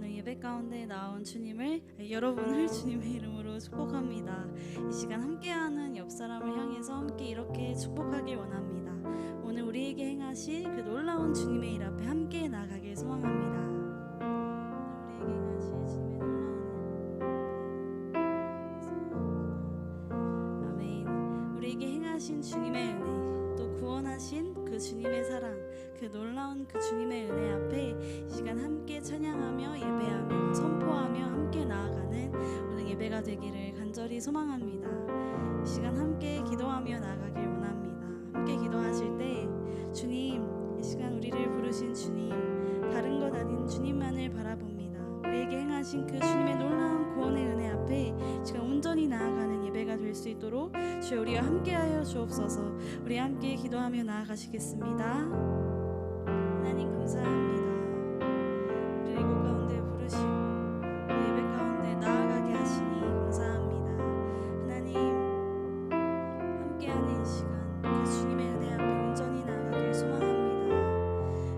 오늘 예배 가운데 나온 주님을 여러분을 주님의 이름으로 축복합니다. 이 시간 함께하는 옆 사람을 향해서 함께 이렇게 축복하길 원합니다. 오늘 우리에게 행하실 그 놀라운 주님의 일 앞에 함께 나아가길 소망합니다. 우리에게 행하실 주님의 놀라운 아멘. 우리에게 행하신 주님의 은혜, 또 구원하신 그 주님의 사랑, 그 놀라운 그 주님의 은혜 앞에 이 시간 함께 찬양하며 예배하며 선포하며 함께 나아가는 오늘 예배가 되기를 간절히 소망합니다. 이 시간 함께 기도하며 나아가길 원합니다. 함께 기도하실 때 주님, 이 시간 우리를 부르신 주님, 다른 것 아닌 주님만을 바라봅니다. 우리에게 행하신 그 주님의 놀라운 구원의 은혜 앞에 이 시간 온전히 나아가는 예배가 될 수 있도록 주여 우리와 함께하여 주옵소서. 우리 함께 기도하며 나아가시겠습니다. 하나님 감사합니다. 우리를 이곳 가운데 부르시고 우리 예배 가운데 나아가게 하시니 감사합니다. 하나님 함께하는 이 시간 그 주님의 은혜 앞에 온전히 나아가길 소망합니다.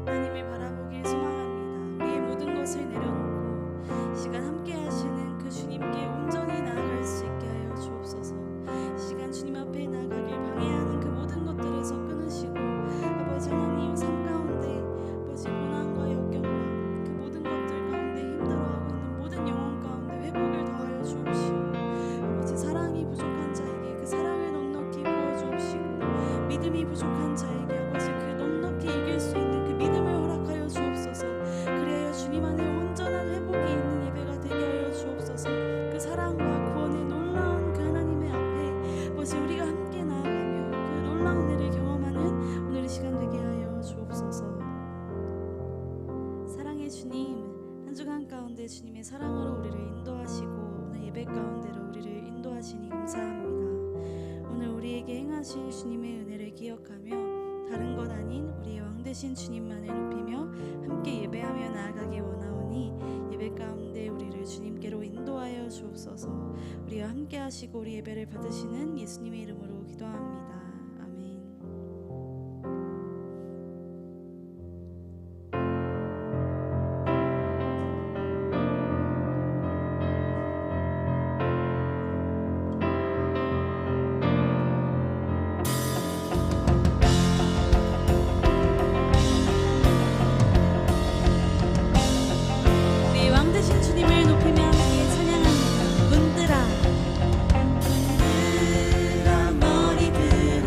하나님을 바라보길 소망합니다. 우리의 모든 것을 내려놓고 이 시간 함께하시는 그 주님께 온전히 나아갈 수 있게 하여 주옵소서. 이 시간 주님 앞에 나아가길 방해하는 그 모든 것들에서 끊으시고 아버지 하나님 삶 가운데 아버지 고난과 역경과 그 모든 것들 가운데 힘들어하고 있는 모든 영혼 가운데 회복을 더하여 주옵시고 아버지 사랑이 부족한 자에게 그 사랑을 넉넉히 부어 주옵시고 믿음이 부족한 자에게 아버지 그 넉넉히 이길 수 있는 그 믿음을 허락하여 주옵소서. 그리하여 주님 안에 온전한 회복이 있는 예배가 되게 하여 주옵소서. 그 사랑과 구원의 놀라운 그 하나님의 앞에 아버지 우리가 함께 나아가며 그 놀라운 은혜를 경험하는 오늘 이 시간 되게 하여 주옵소서. 사랑의 주님, 한 주간 가운데 주님의 사랑으로 우리를 인도하시고 오늘 예배 가운데로 우리를 인도하시니 감사합니다. 오늘 우리에게 행하신 주님의 은혜를 기억하며 다른 것 아닌 우리의 왕 되신 주님만을 높이며 함께 예배하며 나아가기 원하오니 예배 가운데 우리를 주님께로 인도하여 주옵소서. 우리와 함께 하시고 우리 예배를 받으시는 예수님의 이름으로 기도합니다. 아멘. 우리 왕 되신 주님을 높이며 함께 찬양합니다. 문들아 문들아 머리들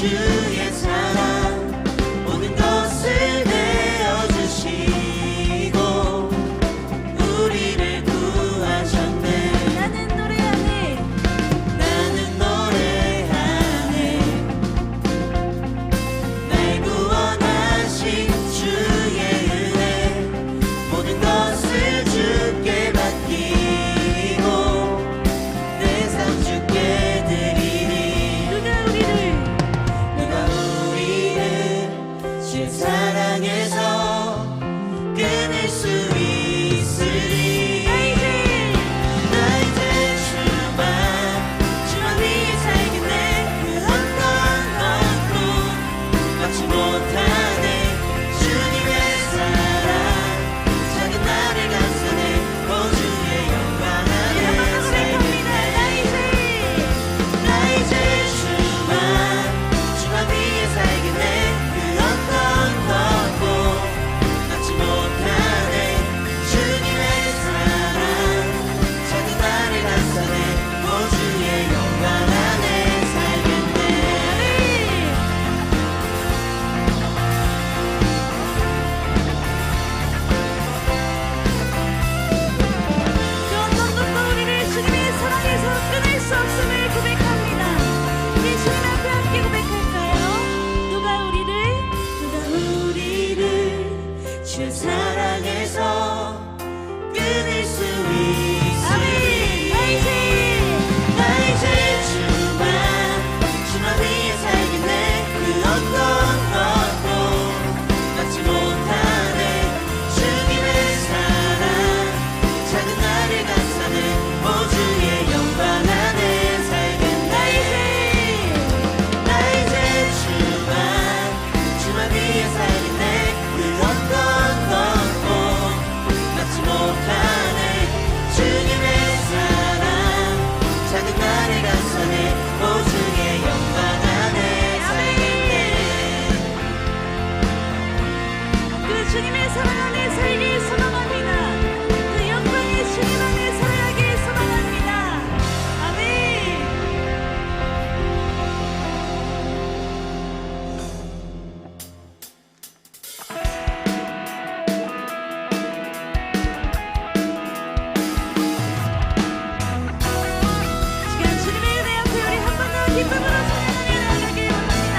주의 사랑 모든 것을 내어주시고 우리를 구하셨네. 나는 노래하네. 나는 노래하네. 날 구원하신 주의 은혜 모든 것을 주께 맡기고 내 삶 주께 드리리. 누가 우리를 주의 사랑에서 끊을 수 있으리. 나 이제 주만 위해 살겠네. 그 어떤 것도 막지 못하네. 주님의 사랑 작은 나를 감싸네. 오 주의 영광 안에 살겠네. 나 이제 주만 위해 살겠네. 그 어떤 것도 막지 못하네. 주님의 사랑 작은 나를 감싸네. 오 주의 영광 안에 살겠네. 그 어떤 것도 우리를 주님의 사랑에서 끊을 수 없음을 고백합니다. 우리 주님 앞에 함께 고백할까요? 누가 우리를 주의 사랑에서 끊을 수 있으리. 나 이제 주만 위해 살겠네. 그 어떤 것도 막지 못하네. 주님의 사랑 작은 나를 감싸네. 오 주의 영광 안에 살겠네. 나 이제 주만 위해 살겠네. 그 어떤 것도 막지 못하네. 주님의 사랑 작은 나를 감싸네. 오 주의 영광 안에 살겠네. 그 주님의 사랑 안에 살길 소망합니다. 그 영광의 주님 안에 살아가길 소망합니다. 아멘. 시간 주님의 은혜 앞에 우리 한 번 더 기쁨으로 찬양하며 나아가길 원합니다.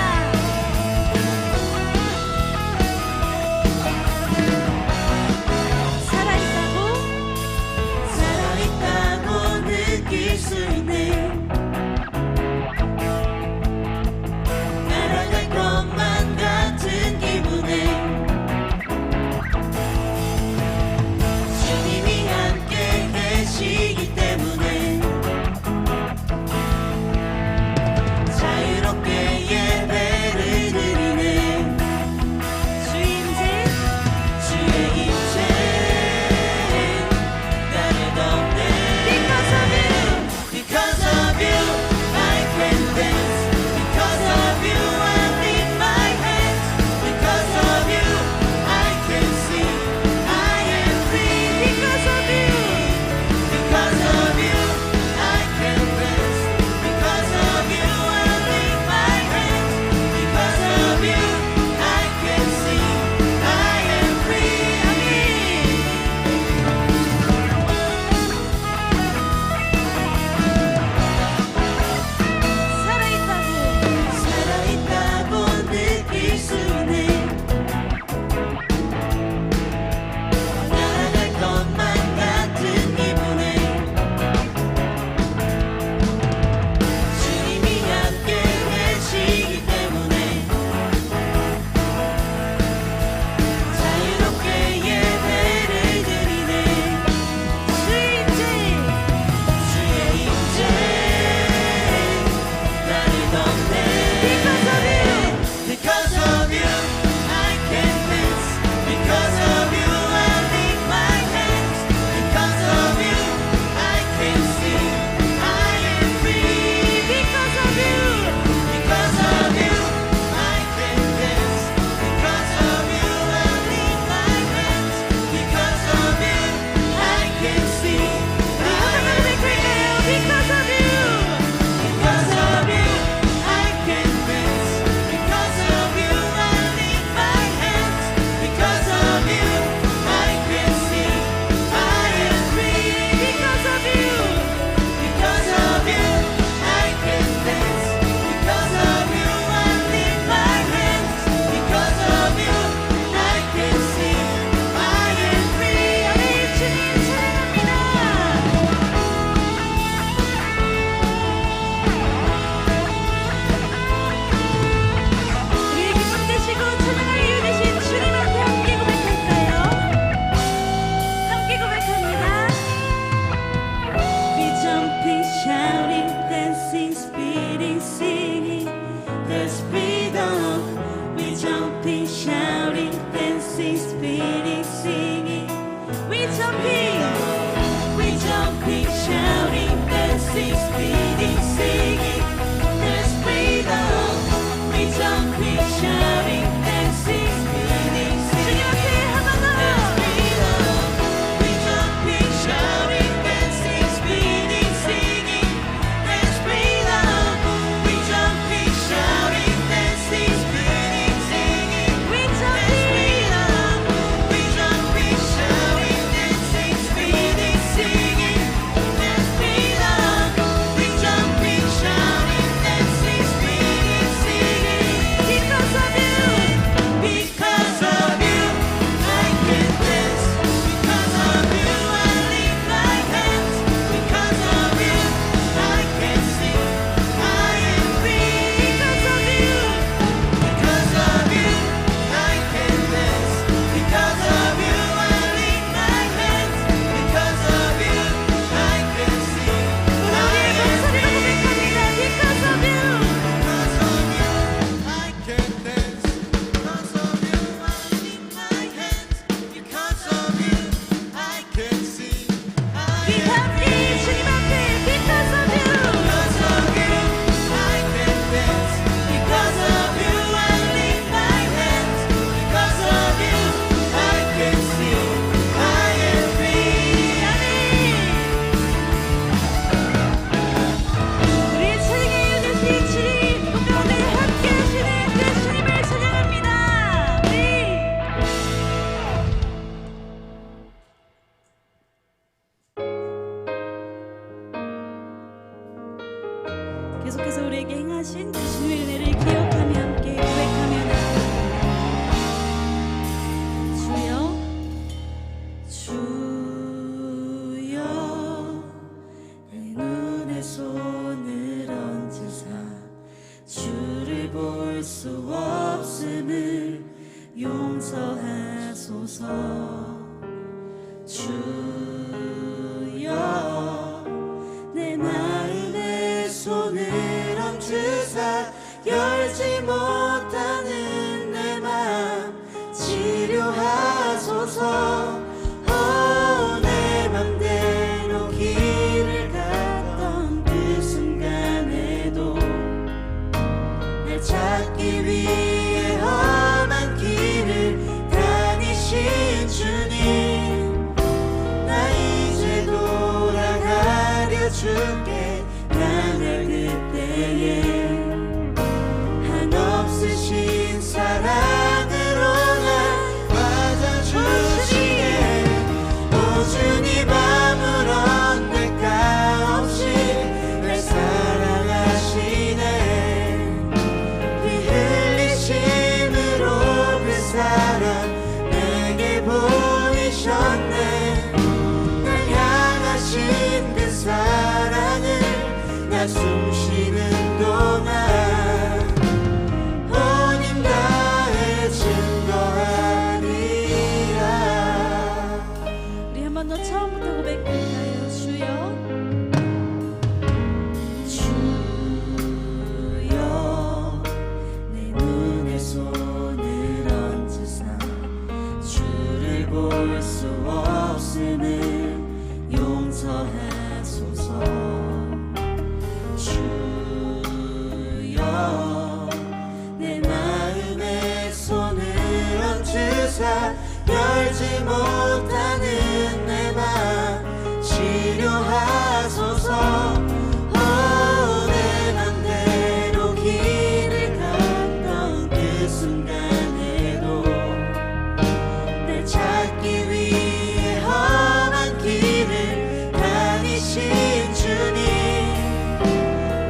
계속해서 우리에게 행하신 그 주님의 은혜를 기억하며 함께 고백하며 나아갑니다. 주여 내 눈에 손을 얹으사 주를 볼 수 없음을 용서하소서. 주여 내 마음에 손을 얹으사 열지 못하는 내 맘 치료하소서. 내 맘대로 길을 갔던 그 순간에도 날 찾기 위해 험한 길을 다니신 주님, 나 이제 돌아가려 주께 나갈 그때에 한없으신 사랑으로 날 맞아주시네. 오 주님 아무런 대가 없이 날 사랑하시네. 피 흘리심으로 그 사랑 내게 보이셨네. 날 향하신 그 사랑을 나 숨쉬는 동안 온 힘 다해 증거하리라. 우리 한 번 더 처음부터 고백할까요? 주여 내 눈에 손을 얹으사 주를 볼 수 없음을 용서하소서. 주여 내 마음에 손을 얹으사 열지 못하는 내 맘 치료하소서. 내 맘대로 길을 갔던 그 순간에도 날 찾기 위해 험한 길을 다니신 주님,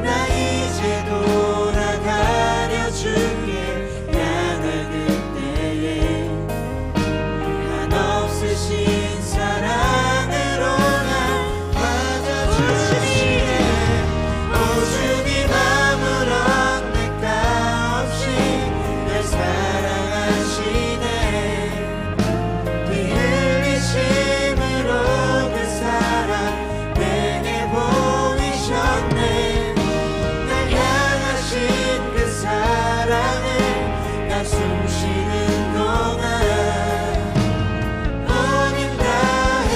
나 이제 돌아가려 주께 나갈 그때에 한없으신 사랑으로 날 맞아주시네. 오 주님 아무런 대가 없이 날 사랑하시네. 피 흘리심으로 그 사랑 내게 보이셨네. 날 향하신 그 사랑을 나 숨쉬는 동안 온 힘 다해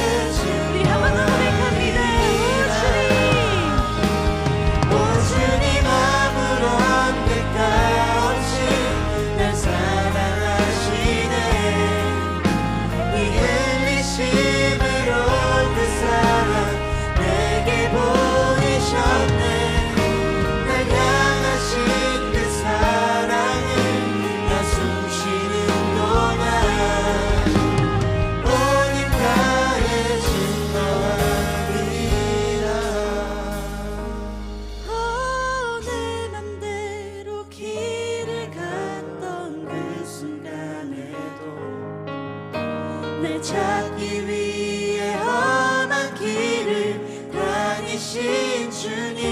우리 한 번 더 고백합니다. 오 주님 아무런 대가 없이 날 사랑하시네. 피 흘리심으로 그 사랑 내게 보이셨네. 날 향하신 그 사랑을 나 숨쉬는 동안 온 힘 다해 증거하리라. 내 맘대로 길을 갔던 그 순간에도 날 찾기 위해 험한 길을 다니신 주님,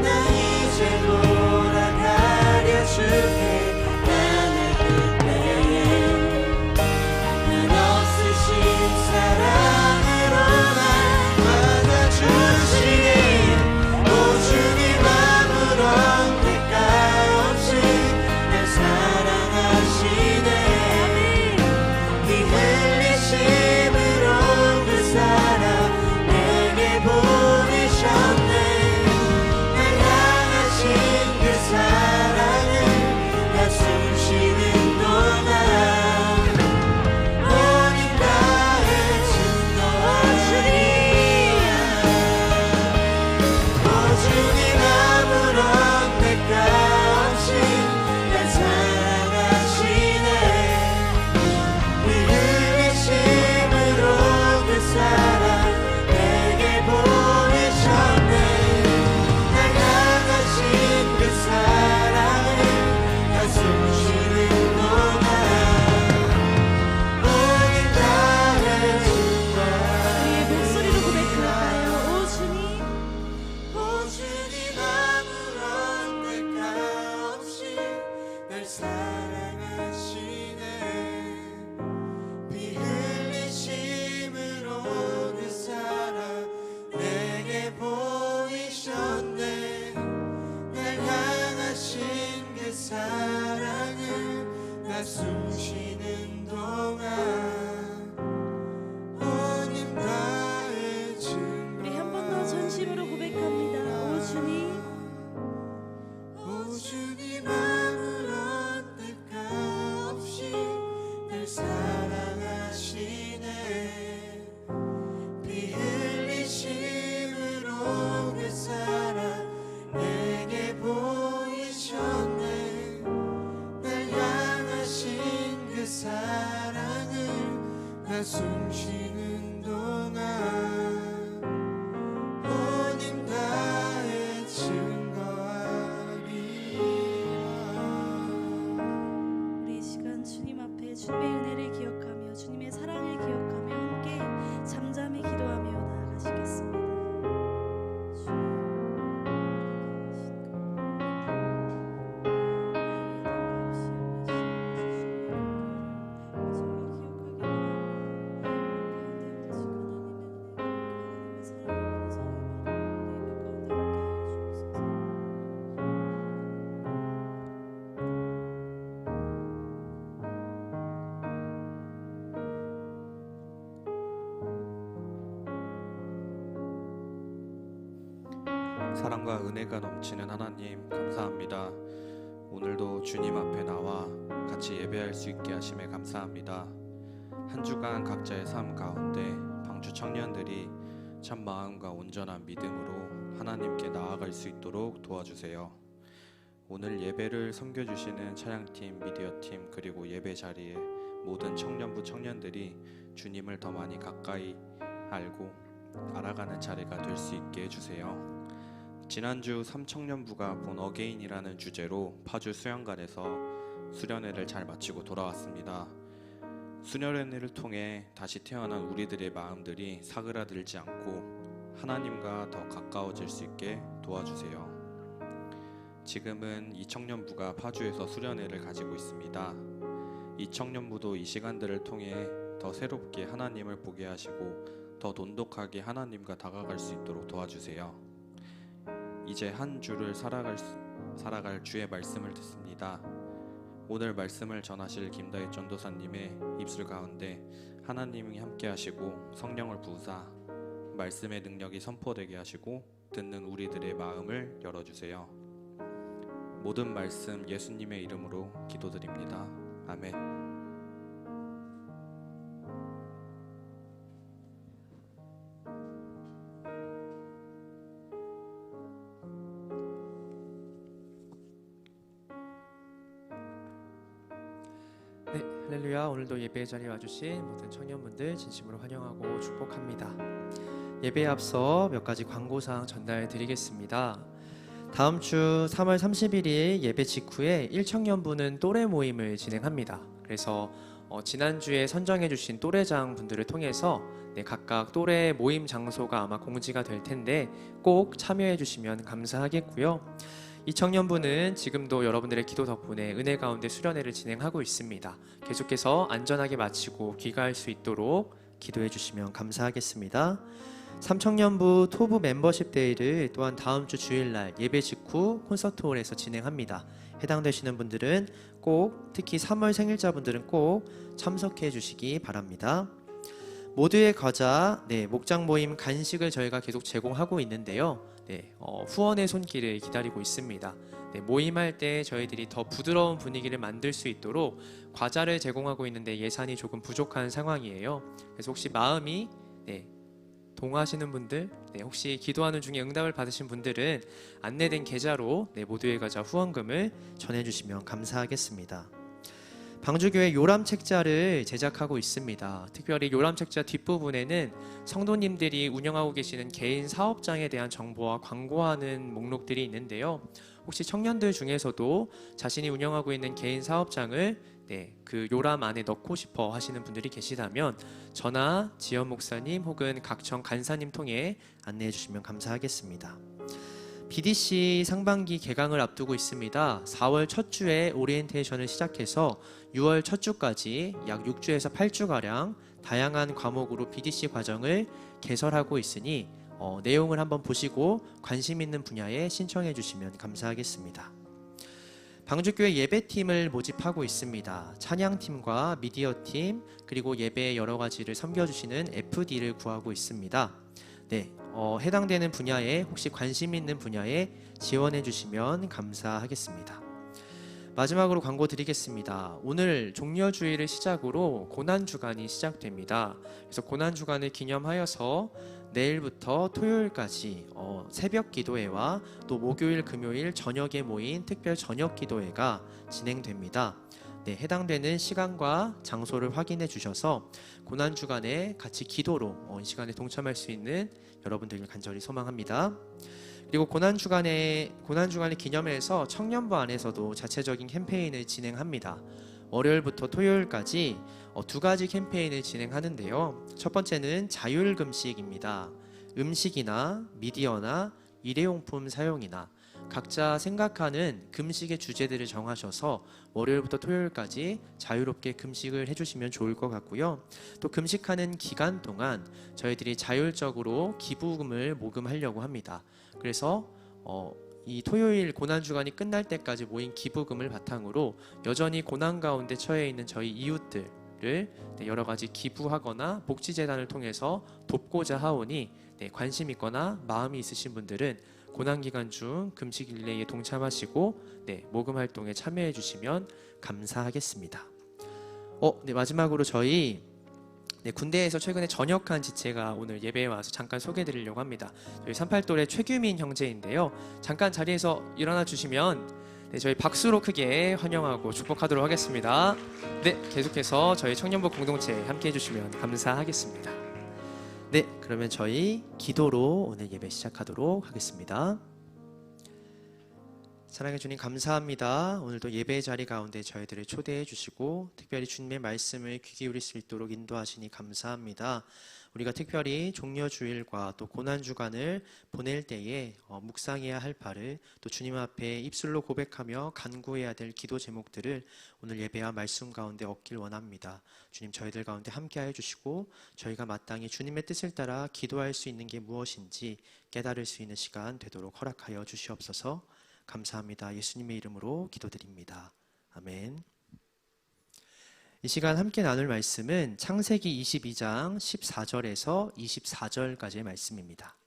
나 이제 돌아가려 주께 나갈 그때에 한없으신 사랑으로 날 맞아주시네. 오 주님 아무런 대가 없이 날 사랑하시네. 피 흘리심으로 그 사랑 내게 보이셨네. 숨 쉬는 동안 온 힘 다해 증거하리라. 우리 이 시간 주님 앞에 주님의 은혜를 기억하며 주님의 사랑을 기억하며 함께 잠잠히 기도하며 나아가시겠습니다. 사랑과 은혜가 넘치는 하나님 감사합니다. 오늘도 주님 앞에 나와 같이 예배할 수 있게 하심에 감사합니다. 한 주간 각자의 삶 가운데 방주 청년들이 참 마음과 온전한 믿음으로 하나님께 나아갈 수 있도록 도와주세요. 오늘 예배를 섬겨주시는 찬양팀, 미디어팀 그리고 예배 자리에 모든 청년부 청년들이 주님을 더 많이 가까이 알고 알아가는 자리가 될 수 있게 해주세요. 지난주 삼청년부가 본 어게인이라는 주제로 파주 수영관에서 수련회를 잘 마치고 돌아왔습니다. 수련회를 통해 다시 태어난 우리들의 마음들이 사그라들지 않고 하나님과 더 가까워질 수 있게 도와주세요. 지금은 이 청년부가 파주에서 수련회를 가지고 있습니다. 이 청년부도 이 시간들을 통해 더 새롭게 하나님을 보게 하시고 더 돈독하게 하나님과 다가갈 수 있도록 도와주세요. 이제 한 주를 살아갈 주의 말씀을 듣습니다. 오늘 말씀을 전하실 김다희 전도사님의 입술 가운데 하나님이 함께 하시고 성령을 부으사 말씀의 능력이 선포되게 하시고 듣는 우리들의 마음을 열어주세요. 모든 말씀 예수님의 이름으로 기도드립니다. 아멘. 네, 할렐루야. 오늘도 예배 자리에 와주신 모든 청년분들 진심으로 환영하고 축복합니다. 예배에 앞서 몇 가지 광고사항 전달드리겠습니다. 다음 주 3월 31일 예배 직후에 1청년부는 또래 모임을 진행합니다. 그래서 지난주에 선정해 주신 또래장 분들을 통해서 각각 또래 모임 장소가 아마 공지가 될 텐데 꼭 참여해 주시면 감사하겠고요. 이 청년부는 지금도 여러분들의 기도 덕분에 은혜 가운데 수련회를 진행하고 있습니다. 계속해서 안전하게 마치고 귀가할 수 있도록 기도해 주시면 감사하겠습니다. 3청년부 토부 멤버십 데이를 또한 다음 주 주일날 예배 직후 콘서트홀에서 진행합니다. 해당되시는 분들은 꼭, 특히 3월 생일자분들은 꼭 참석해 주시기 바랍니다. 모두의 과자, 목장 모임 간식을 저희가 계속 제공하고 있는데요. 후원의 손길을 기다리고 있습니다. 모임할 때 저희들이 더 부드러운 분위기를 만들 수 있도록 과자를 제공하고 있는데 예산이 조금 부족한 상황이에요. 그래서 혹시 마음이 동하시는 분들, 혹시 기도하는 중에 응답을 받으신 분들은 안내된 계좌로 모두의 과자 후원금을 전해주시면 감사하겠습니다. 방주교회 요람책자를 제작하고 있습니다. 특별히 요람책자 뒷부분에는 성도님들이 운영하고 계시는 개인 사업장에 대한 정보와 광고하는 목록들이 있는데요. 혹시 청년들 중에서도 자신이 운영하고 있는 개인 사업장을 그 요람 안에 넣고 싶어 하시는 분들이 계시다면 전화 지연 목사님 혹은 각청 간사님 통해 안내해 주시면 감사하겠습니다. BDC 상반기 개강을 앞두고 있습니다. 4월 첫 주에 오리엔테이션을 시작해서 6월 첫 주까지 약 6주에서 8주가량 다양한 과목으로 BDC 과정을 개설하고 있으니 내용을 한번 보시고 관심 있는 분야에 신청해 주시면 감사하겠습니다. 방주교회 예배팀을 모집하고 있습니다. 찬양팀과 미디어팀 그리고 예배의 여러 가지를 섬겨주시는 FD를 구하고 있습니다. 해당되는 분야에 혹시 관심 있는 분야에 지원해 주시면 감사하겠습니다. 마지막으로 광고 드리겠습니다. 오늘 종려주일을 시작으로 고난주간이 시작됩니다. 그래서 고난주간을 기념하여서 내일부터 토요일까지 새벽 기도회와 또 목요일 금요일 저녁에 모인 특별 저녁 기도회가 진행됩니다. 해당되는 시간과 장소를 확인해 주셔서 고난 주간에 같이 기도로 이 시간에 동참할 수 있는 여러분들을 간절히 소망합니다. 그리고 고난 주간을 기념해서 청년부 안에서도 자체적인 캠페인을 진행합니다. 월요일부터 토요일까지 두 가지 캠페인을 진행하는데요. 첫 번째는 자율금식입니다. 음식이나 미디어나 일회용품 사용이나 각자 생각하는 금식의 주제들을 정하셔서 월요일부터 토요일까지 자유롭게 금식을 해주시면 좋을 것 같고요. 또 금식하는 기간 동안 저희들이 자율적으로 기부금을 모금하려고 합니다. 그래서 이 토요일 고난주간이 끝날 때까지 모인 기부금을 바탕으로 여전히 고난 가운데 처해 있는 저희 이웃들을 여러 가지 기부하거나 복지재단을 통해서 돕고자 하오니 관심 있거나 마음이 있으신 분들은 고난기간 중 금식 릴레이에 동참하시고 모금 활동에 참여해 주시면 감사하겠습니다. 마지막으로 저희 군대에서 최근에 전역한 지체가 오늘 예배에 와서 잠깐 소개해 드리려고 합니다. 저희 38돌의 최규민 형제인데요. 잠깐 자리에서 일어나 주시면 저희 박수로 크게 환영하고 축복하도록 하겠습니다. 계속해서 저희 청년부 공동체 함께 해주시면 감사하겠습니다. 그러면 저희 기도로 오늘 예배 시작하도록 하겠습니다. 사랑해 주님 감사합니다. 오늘도 예배 자리 가운데 저희들을 초대해 주시고 특별히 주님의 말씀을 귀 기울일 수 있도록 인도하시니 감사합니다. 우리가 특별히 종려주일과 또 고난주간을 보낼 때에 묵상해야 할 바를 또 주님 앞에 입술로 고백하며 간구해야 될 기도 제목들을 오늘 예배와 말씀 가운데 얻길 원합니다. 주님 저희들 가운데 함께하여 주시고 저희가 마땅히 주님의 뜻을 따라 기도할 수 있는 게 무엇인지 깨달을 수 있는 시간 되도록 허락하여 주시옵소서. 감사합니다. 예수님의 이름으로 기도드립니다. 아멘. 이 시간 함께 나눌 말씀은 창세기 22장 14절에서 24절까지의 말씀입니다.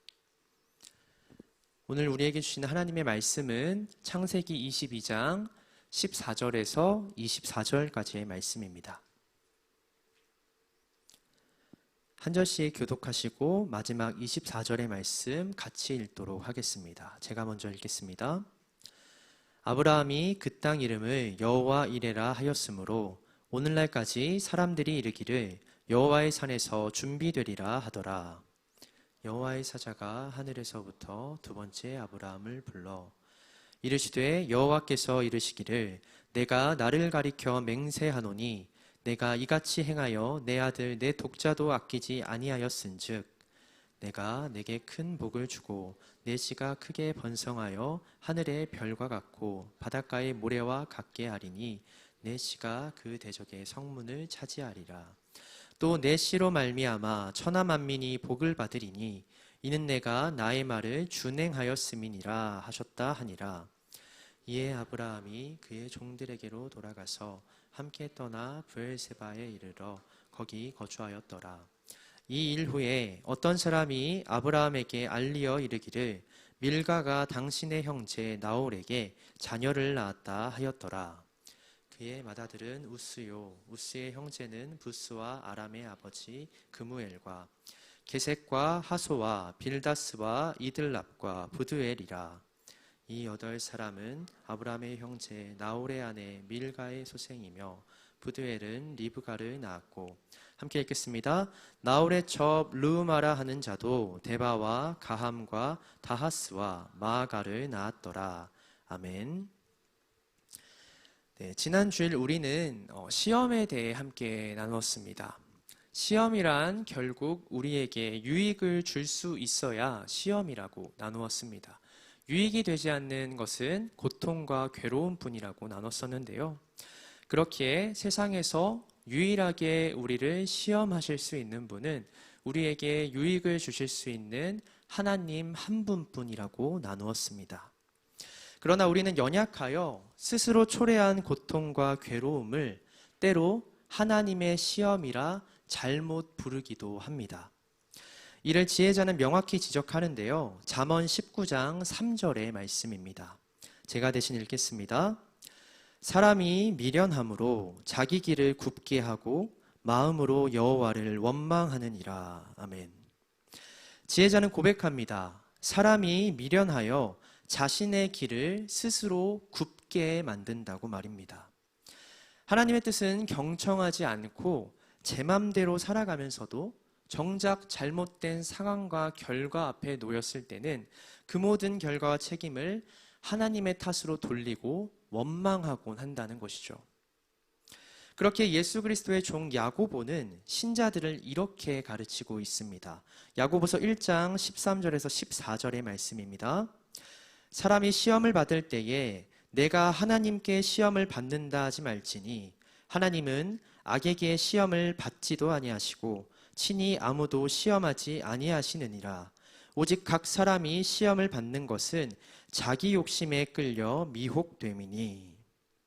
오늘 우리에게 주시는 하나님의 말씀은 창세기 22장 14절에서 24절까지의 말씀입니다. 한 절씩 교독하시고 마지막 24절의 말씀 같이 읽도록 하겠습니다. 제가 먼저 읽겠습니다. 아브라함이 그 땅 이름을 여호와 이레라 하였으므로 오늘날까지 사람들이 이르기를 여호와의 산에서 준비되리라 하더라. 여호와의 사자가 하늘에서부터 두 번째 아브라함을 불러 이르시되 여호와께서 이르시기를 내가 나를 가리켜 맹세하노니 내가 이같이 행하여 내 아들 내 독자도 아끼지 아니하였은즉 내가 내게 큰 복을 주고 내 씨가 크게 번성하여 하늘의 별과 같고 바닷가의 모래와 같게 하리니 내 씨가 그 대적의 성문을 차지하리라. 또 내 씨로 말미암아 천하 만민이 복을 받으리니 이는 내가 나의 말을 준행하였음이니라 하셨다 하니라. 이에 아브라함이 그의 종들에게로 돌아가서 함께 떠나 브엘세바에 이르러 거기 거주하였더라. 이 일 후에 어떤 사람이 아브라함에게 알리어 이르기를 밀가가 당신의 형제 나홀에게 자녀를 낳았다 하였더라. 그의 맏아들은 우스요 우스의 형제는 부스와 아람의 아버지 그무엘과 게셋과 하소와 빌다스와 이들랍과 부드엘이라. 이 8사람은 아브라함의 형제 나홀의 아내 밀가의 소생이며 부드엘은 리브가를 낳았고 함께 읽겠습니다. 나홀의 첩 르우마라 하는 자도 데바와 가함과 다하스와 마아가를 낳았더라. 아멘. 지난 주일 우리는 시험에 대해 함께 나누었습니다. 시험이란 결국 우리에게 유익을 줄 수 있어야 시험이라고 나누었습니다. 유익이 되지 않는 것은 고통과 괴로움뿐이라고 나눴었는데요. 그렇기에 세상에서 유일하게 우리를 시험하실 수 있는 분은 우리에게 유익을 주실 수 있는 하나님 한 분뿐이라고 나누었습니다. 그러나 우리는 연약하여 스스로 초래한 고통과 괴로움을 때로 하나님의 시험이라 잘못 부르기도 합니다. 이를 지혜자는 명확히 지적하는데요. 잠언 19장 3절의 말씀입니다. 제가 대신 읽겠습니다. 사람이 미련함으로 자기 길을 굽게 하고 마음으로 여호와를 원망하느니라. 아멘. 지혜자는 고백합니다. 사람이 미련하여 자신의 길을 스스로 굽게 만든다고 말입니다. 하나님의 뜻은 경청하지 않고 제 맘대로 살아가면서도 정작 잘못된 상황과 결과 앞에 놓였을 때는 그 모든 결과와 책임을 하나님의 탓으로 돌리고 원망하곤 한다는 것이죠. 그렇게 예수 그리스도의 종 야고보는 신자들을 이렇게 가르치고 있습니다. 야고보서 1장 13절에서 14절의 말씀입니다. 사람이 시험을 받을 때에 내가 하나님께 시험을 받는다 하지 말지니 하나님은 악에게 시험을 받지도 아니하시고 친히 아무도 시험하지 아니하시느니라. 오직 각 사람이 시험을 받는 것은 자기 욕심에 끌려 미혹됨이니.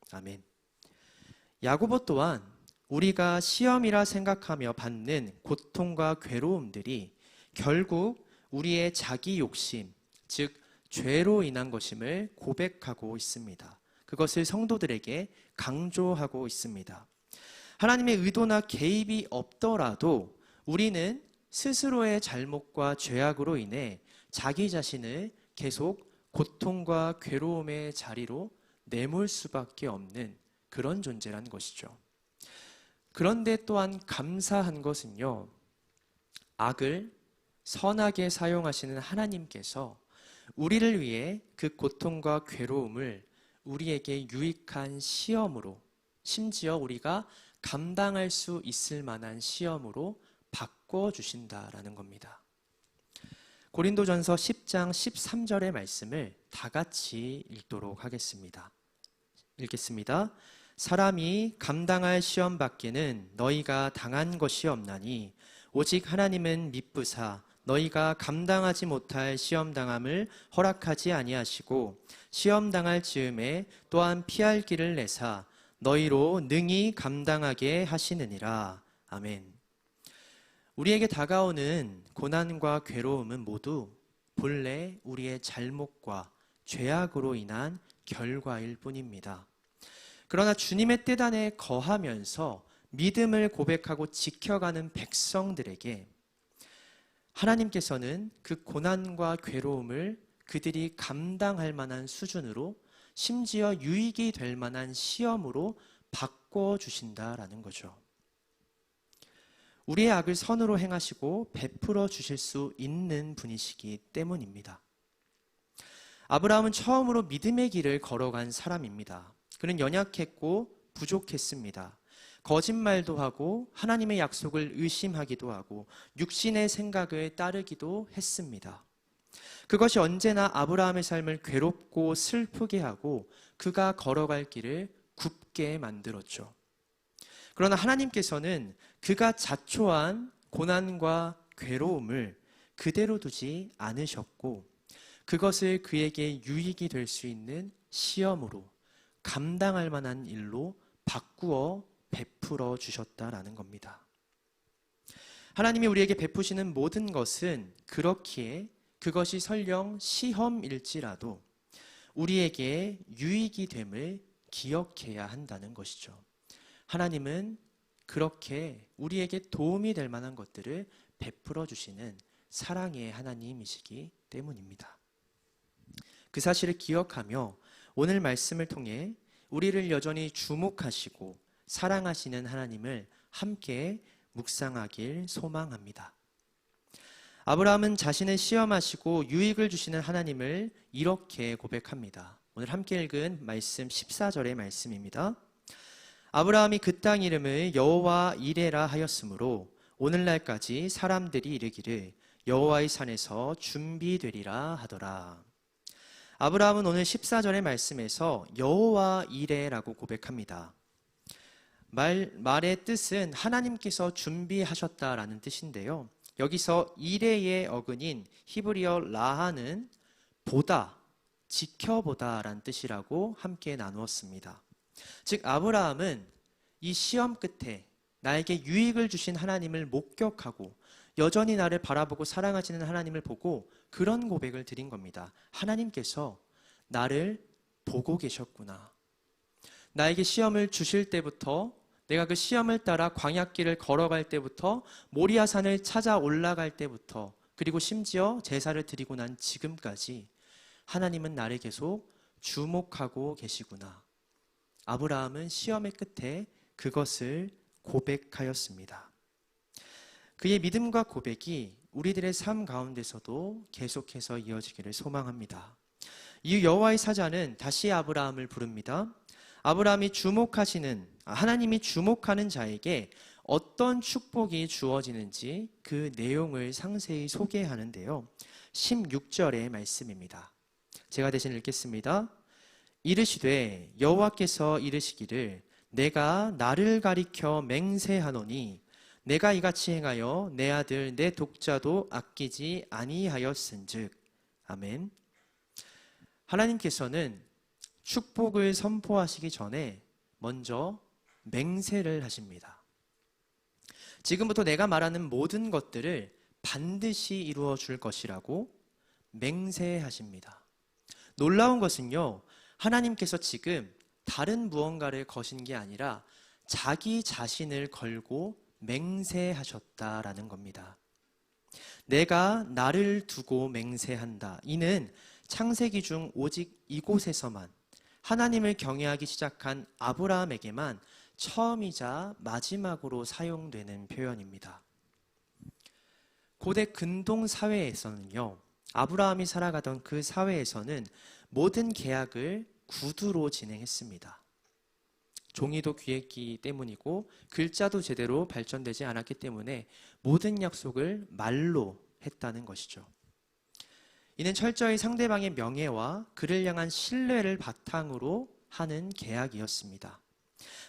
아멘. 야고보 또한 우리가 시험이라 생각하며 받는 고통과 괴로움들이 결국 우리의 자기 욕심, 즉 죄로 인한 것임을 고백하고 있습니다. 그것을 성도들에게 강조하고 있습니다. 하나님의 의도나 개입이 없더라도 우리는 스스로의 잘못과 죄악으로 인해 자기 자신을 계속 고통과 괴로움의 자리로 내몰 수밖에 없는 그런 존재란 것이죠. 그런데 또한 감사한 것은요, 악을 선하게 사용하시는 하나님께서 우리를 위해 그 고통과 괴로움을 우리에게 유익한 시험으로, 심지어 우리가 감당할 수 있을 만한 시험으로 바꿔주신다라는 겁니다. 고린도전서 10장 13절의 말씀을 다 같이 읽도록 하겠습니다. 읽겠습니다. 사람이 감당할 시험 밖에는 너희가 당한 것이 없나니 오직 하나님은 미쁘사 너희가 감당하지 못할 시험당함을 허락하지 아니하시고 시험당할 즈음에 또한 피할 길을 내사 너희로 능히 감당하게 하시느니라. 아멘. 우리에게 다가오는 고난과 괴로움은 모두 본래 우리의 잘못과 죄악으로 인한 결과일 뿐입니다. 그러나 주님의 뜻 안에 거하면서 믿음을 고백하고 지켜가는 백성들에게 하나님께서는 그 고난과 괴로움을 그들이 감당할 만한 수준으로, 심지어 유익이 될 만한 시험으로 바꿔주신다라는 거죠. 우리의 악을 선으로 행하시고 베풀어 주실 수 있는 분이시기 때문입니다. 아브라함은 처음으로 믿음의 길을 걸어간 사람입니다. 그는 연약했고 부족했습니다. 거짓말도 하고 하나님의 약속을 의심하기도 하고 육신의 생각을 따르기도 했습니다. 그것이 언제나 아브라함의 삶을 괴롭고 슬프게 하고 그가 걸어갈 길을 굽게 만들었죠. 그러나 하나님께서는 그가 자초한 고난과 괴로움을 그대로 두지 않으셨고 그것을 그에게 유익이 될 수 있는 시험으로, 감당할 만한 일로 바꾸어 베풀어 주셨다라는 겁니다. 하나님이 우리에게 베푸시는 모든 것은 그렇기에 그것이 설령 시험일지라도 우리에게 유익이 됨을 기억해야 한다는 것이죠. 하나님은 그렇게 우리에게 도움이 될 만한 것들을 베풀어 주시는 사랑의 하나님이시기 때문입니다. 그 사실을 기억하며 오늘 말씀을 통해 우리를 여전히 주목하시고 사랑하시는 하나님을 함께 묵상하길 소망합니다. 아브라함은 자신을 시험하시고 유익을 주시는 하나님을 이렇게 고백합니다. 오늘 함께 읽은 말씀 14절의 말씀입니다. 아브라함이 그 땅 이름을 여호와 이레라 하였으므로 오늘날까지 사람들이 이르기를 여호와의 산에서 준비되리라 하더라. 아브라함은 오늘 14절의 말씀에서 여호와 이레라고 고백합니다. 말의 뜻은 하나님께서 준비하셨다라는 뜻인데요. 여기서 이레의 어근인 히브리어 라하는 보다, 지켜보다라는 뜻이라고 함께 나누었습니다. 즉 아브라함은 이 시험 끝에 나에게 유익을 주신 하나님을 목격하고 여전히 나를 바라보고 사랑하시는 하나님을 보고 그런 고백을 드린 겁니다. 하나님께서 나를 보고 계셨구나. 나에게 시험을 주실 때부터, 내가 그 시험을 따라 광야길을 걸어갈 때부터, 모리아산을 찾아 올라갈 때부터, 그리고 심지어 제사를 드리고 난 지금까지 하나님은 나를 계속 주목하고 계시구나. 아브라함은 시험의 끝에 그것을 고백하였습니다. 그의 믿음과 고백이 우리들의 삶 가운데서도 계속해서 이어지기를 소망합니다. 이후 여호와의 사자는 다시 아브라함을 부릅니다. 하나님이 주목하는 자에게 어떤 축복이 주어지는지 그 내용을 상세히 소개하는데요. 16절의 말씀입니다. 제가 대신 읽겠습니다. 이르시되 여호와께서 이르시기를 내가 나를 가리켜 맹세하노니 내가 이같이 행하여 내 아들 내 독자도 아끼지 아니하였은즉. 아멘. 하나님께서는 축복을 선포하시기 전에 먼저 맹세를 하십니다. 지금부터 내가 말하는 모든 것들을 반드시 이루어 줄 것이라고 맹세하십니다. 놀라운 것은요, 하나님께서 지금 다른 무언가를 거신 게 아니라 자기 자신을 걸고 맹세하셨다라는 겁니다. 내가 나를 두고 맹세한다. 이는 창세기 중 오직 이곳에서만 하나님을 경외하기 시작한 아브라함에게만 처음이자 마지막으로 사용되는 표현입니다. 고대 근동 사회에서는요, 아브라함이 살아가던 그 사회에서는 모든 계약을 구두로 진행했습니다. 종이도 귀했기 때문이고 글자도 제대로 발전되지 않았기 때문에 모든 약속을 말로 했다는 것이죠. 이는 철저히 상대방의 명예와 그를 향한 신뢰를 바탕으로 하는 계약이었습니다.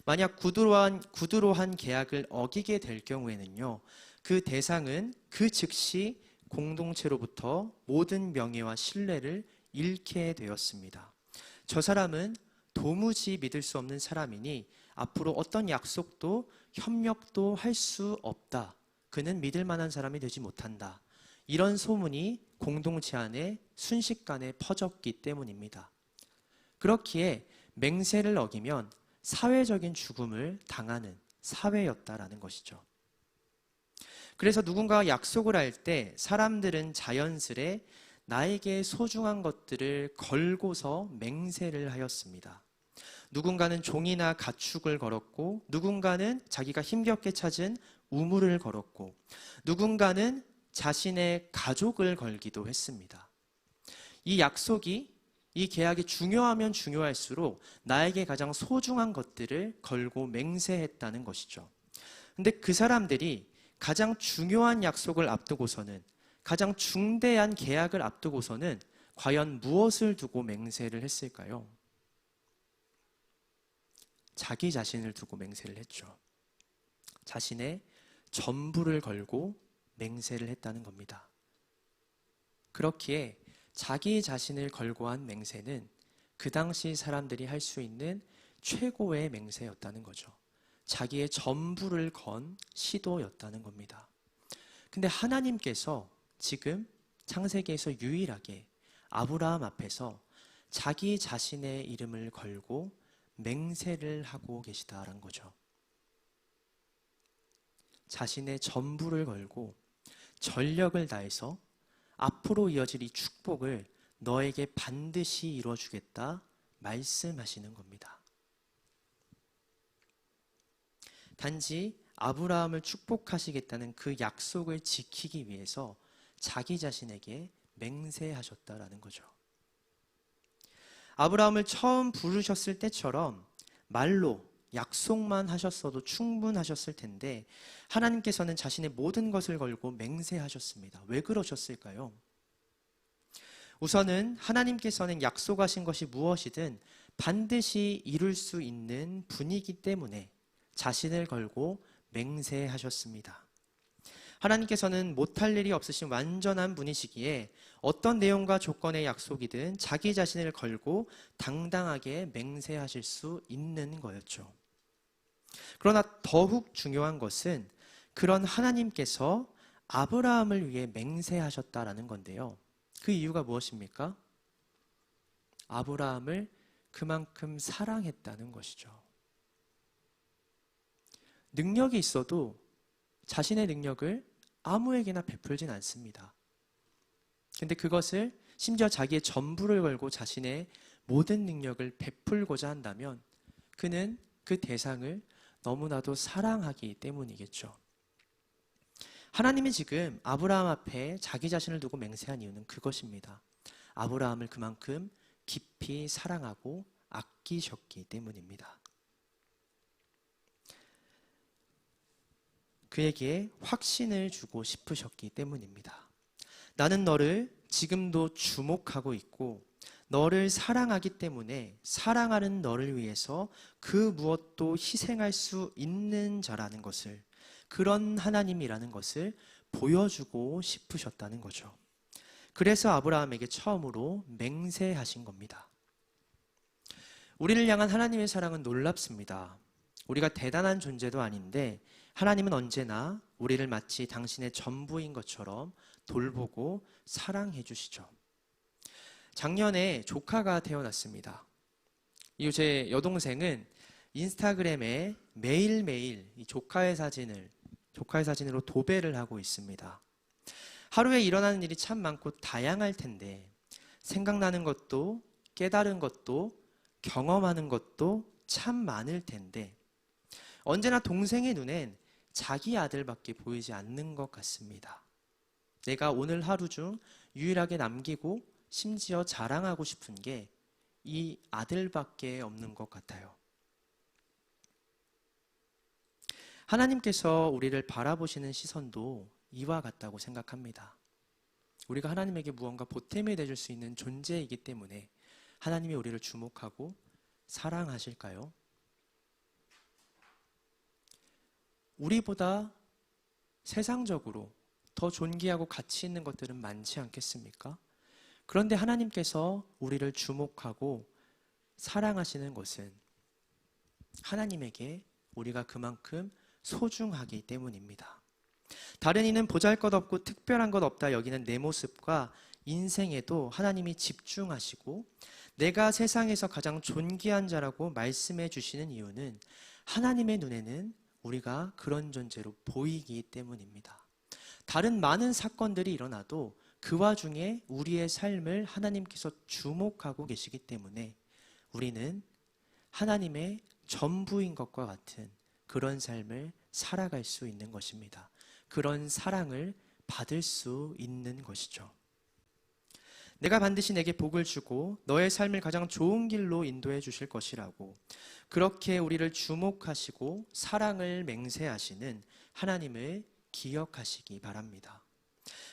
만약 구두로 한 계약을 어기게 될 경우에는요, 그 대상은 그 즉시 공동체로부터 모든 명예와 신뢰를 잃게 되었습니다. 저 사람은 도무지 믿을 수 없는 사람이니 앞으로 어떤 약속도 협력도 할 수 없다. 그는 믿을 만한 사람이 되지 못한다. 이런 소문이 공동체 안에 순식간에 퍼졌기 때문입니다. 그렇기에 맹세를 어기면 사회적인 죽음을 당하는 사회였다라는 것이죠. 그래서 누군가가 약속을 할 때 사람들은 자연스레 나에게 소중한 것들을 걸고서 맹세를 하였습니다. 누군가는 종이나 가축을 걸었고, 누군가는 자기가 힘겹게 찾은 우물을 걸었고, 누군가는 자신의 가족을 걸기도 했습니다. 이 약속이, 이 계약이 중요하면 중요할수록 나에게 가장 소중한 것들을 걸고 맹세했다는 것이죠. 근데 그 사람들이 가장 중요한 약속을 앞두고서는, 가장 중대한 계약을 앞두고서는 과연 무엇을 두고 맹세를 했을까요? 자기 자신을 두고 맹세를 했죠. 자신의 전부를 걸고 맹세를 했다는 겁니다. 그렇기에 자기 자신을 걸고 한 맹세는 그 당시 사람들이 할 수 있는 최고의 맹세였다는 거죠. 자기의 전부를 건 시도였다는 겁니다. 근데 하나님께서 지금 창세기에서 유일하게 아브라함 앞에서 자기 자신의 이름을 걸고 맹세를 하고 계시다라는 거죠. 자신의 전부를 걸고 전력을 다해서 앞으로 이어질 이 축복을 너에게 반드시 이루어주겠다 말씀하시는 겁니다. 단지 아브라함을 축복하시겠다는 그 약속을 지키기 위해서 자기 자신에게 맹세하셨다라는 거죠. 아브라함을 처음 부르셨을 때처럼 말로 약속만 하셨어도 충분하셨을 텐데 하나님께서는 자신의 모든 것을 걸고 맹세하셨습니다. 왜 그러셨을까요? 우선은 하나님께서는 약속하신 것이 무엇이든 반드시 이룰 수 있는 분이기 때문에 자신을 걸고 맹세하셨습니다. 하나님께서는 못할 일이 없으신 완전한 분이시기에 어떤 내용과 조건의 약속이든 자기 자신을 걸고 당당하게 맹세하실 수 있는 거였죠. 그러나 더욱 중요한 것은 그런 하나님께서 아브라함을 위해 맹세하셨다라는 건데요. 그 이유가 무엇입니까? 아브라함을 그만큼 사랑했다는 것이죠. 능력이 있어도 자신의 능력을 아무에게나 베풀진 않습니다. 근데 그것을 심지어 자기의 전부를 걸고 자신의 모든 능력을 베풀고자 한다면 그는 그 대상을 너무나도 사랑하기 때문이겠죠. 하나님이 지금 아브라함 앞에 자기 자신을 두고 맹세한 이유는 그것입니다. 아브라함을 그만큼 깊이 사랑하고 아끼셨기 때문입니다. 그에게 확신을 주고 싶으셨기 때문입니다. 나는 너를 지금도 주목하고 있고 너를 사랑하기 때문에 사랑하는 너를 위해서 그 무엇도 희생할 수 있는 자라는 것을, 그런 하나님이라는 것을 보여주고 싶으셨다는 거죠. 그래서 아브라함에게 처음으로 맹세하신 겁니다. 우리를 향한 하나님의 사랑은 놀랍습니다. 우리가 대단한 존재도 아닌데 하나님은 언제나 우리를 마치 당신의 전부인 것처럼 돌보고 사랑해 주시죠. 작년에 조카가 태어났습니다. 이 제 여동생은 인스타그램에 매일매일 이 조카의 사진으로 도배를 하고 있습니다. 하루에 일어나는 일이 참 많고 다양할 텐데 생각나는 것도 깨달은 것도 경험하는 것도 참 많을 텐데 언제나 동생의 눈엔 자기 아들밖에 보이지 않는 것 같습니다. 내가 오늘 하루 중 유일하게 남기고 심지어 자랑하고 싶은 게 이 아들밖에 없는 것 같아요. 하나님께서 우리를 바라보시는 시선도 이와 같다고 생각합니다. 우리가 하나님에게 무언가 보탬이 되줄 수 있는 존재이기 때문에 하나님이 우리를 주목하고 사랑하실까요? 우리보다 세상적으로 더 존귀하고 가치 있는 것들은 많지 않겠습니까? 그런데 하나님께서 우리를 주목하고 사랑하시는 것은 하나님에게 우리가 그만큼 소중하기 때문입니다. 다른 이는 보잘것없고 특별한 것 없다 여기는 내 모습과 인생에도 하나님이 집중하시고 내가 세상에서 가장 존귀한 자라고 말씀해 주시는 이유는 하나님의 눈에는 우리가 그런 존재로 보이기 때문입니다. 다른 많은 사건들이 일어나도 그 와중에 우리의 삶을 하나님께서 주목하고 계시기 때문에 우리는 하나님의 전부인 것과 같은 그런 삶을 살아갈 수 있는 것입니다. 그런 사랑을 받을 수 있는 것이죠. 내가 반드시 내게 복을 주고 너의 삶을 가장 좋은 길로 인도해 주실 것이라고 그렇게 우리를 주목하시고 사랑을 맹세하시는 하나님을 기억하시기 바랍니다.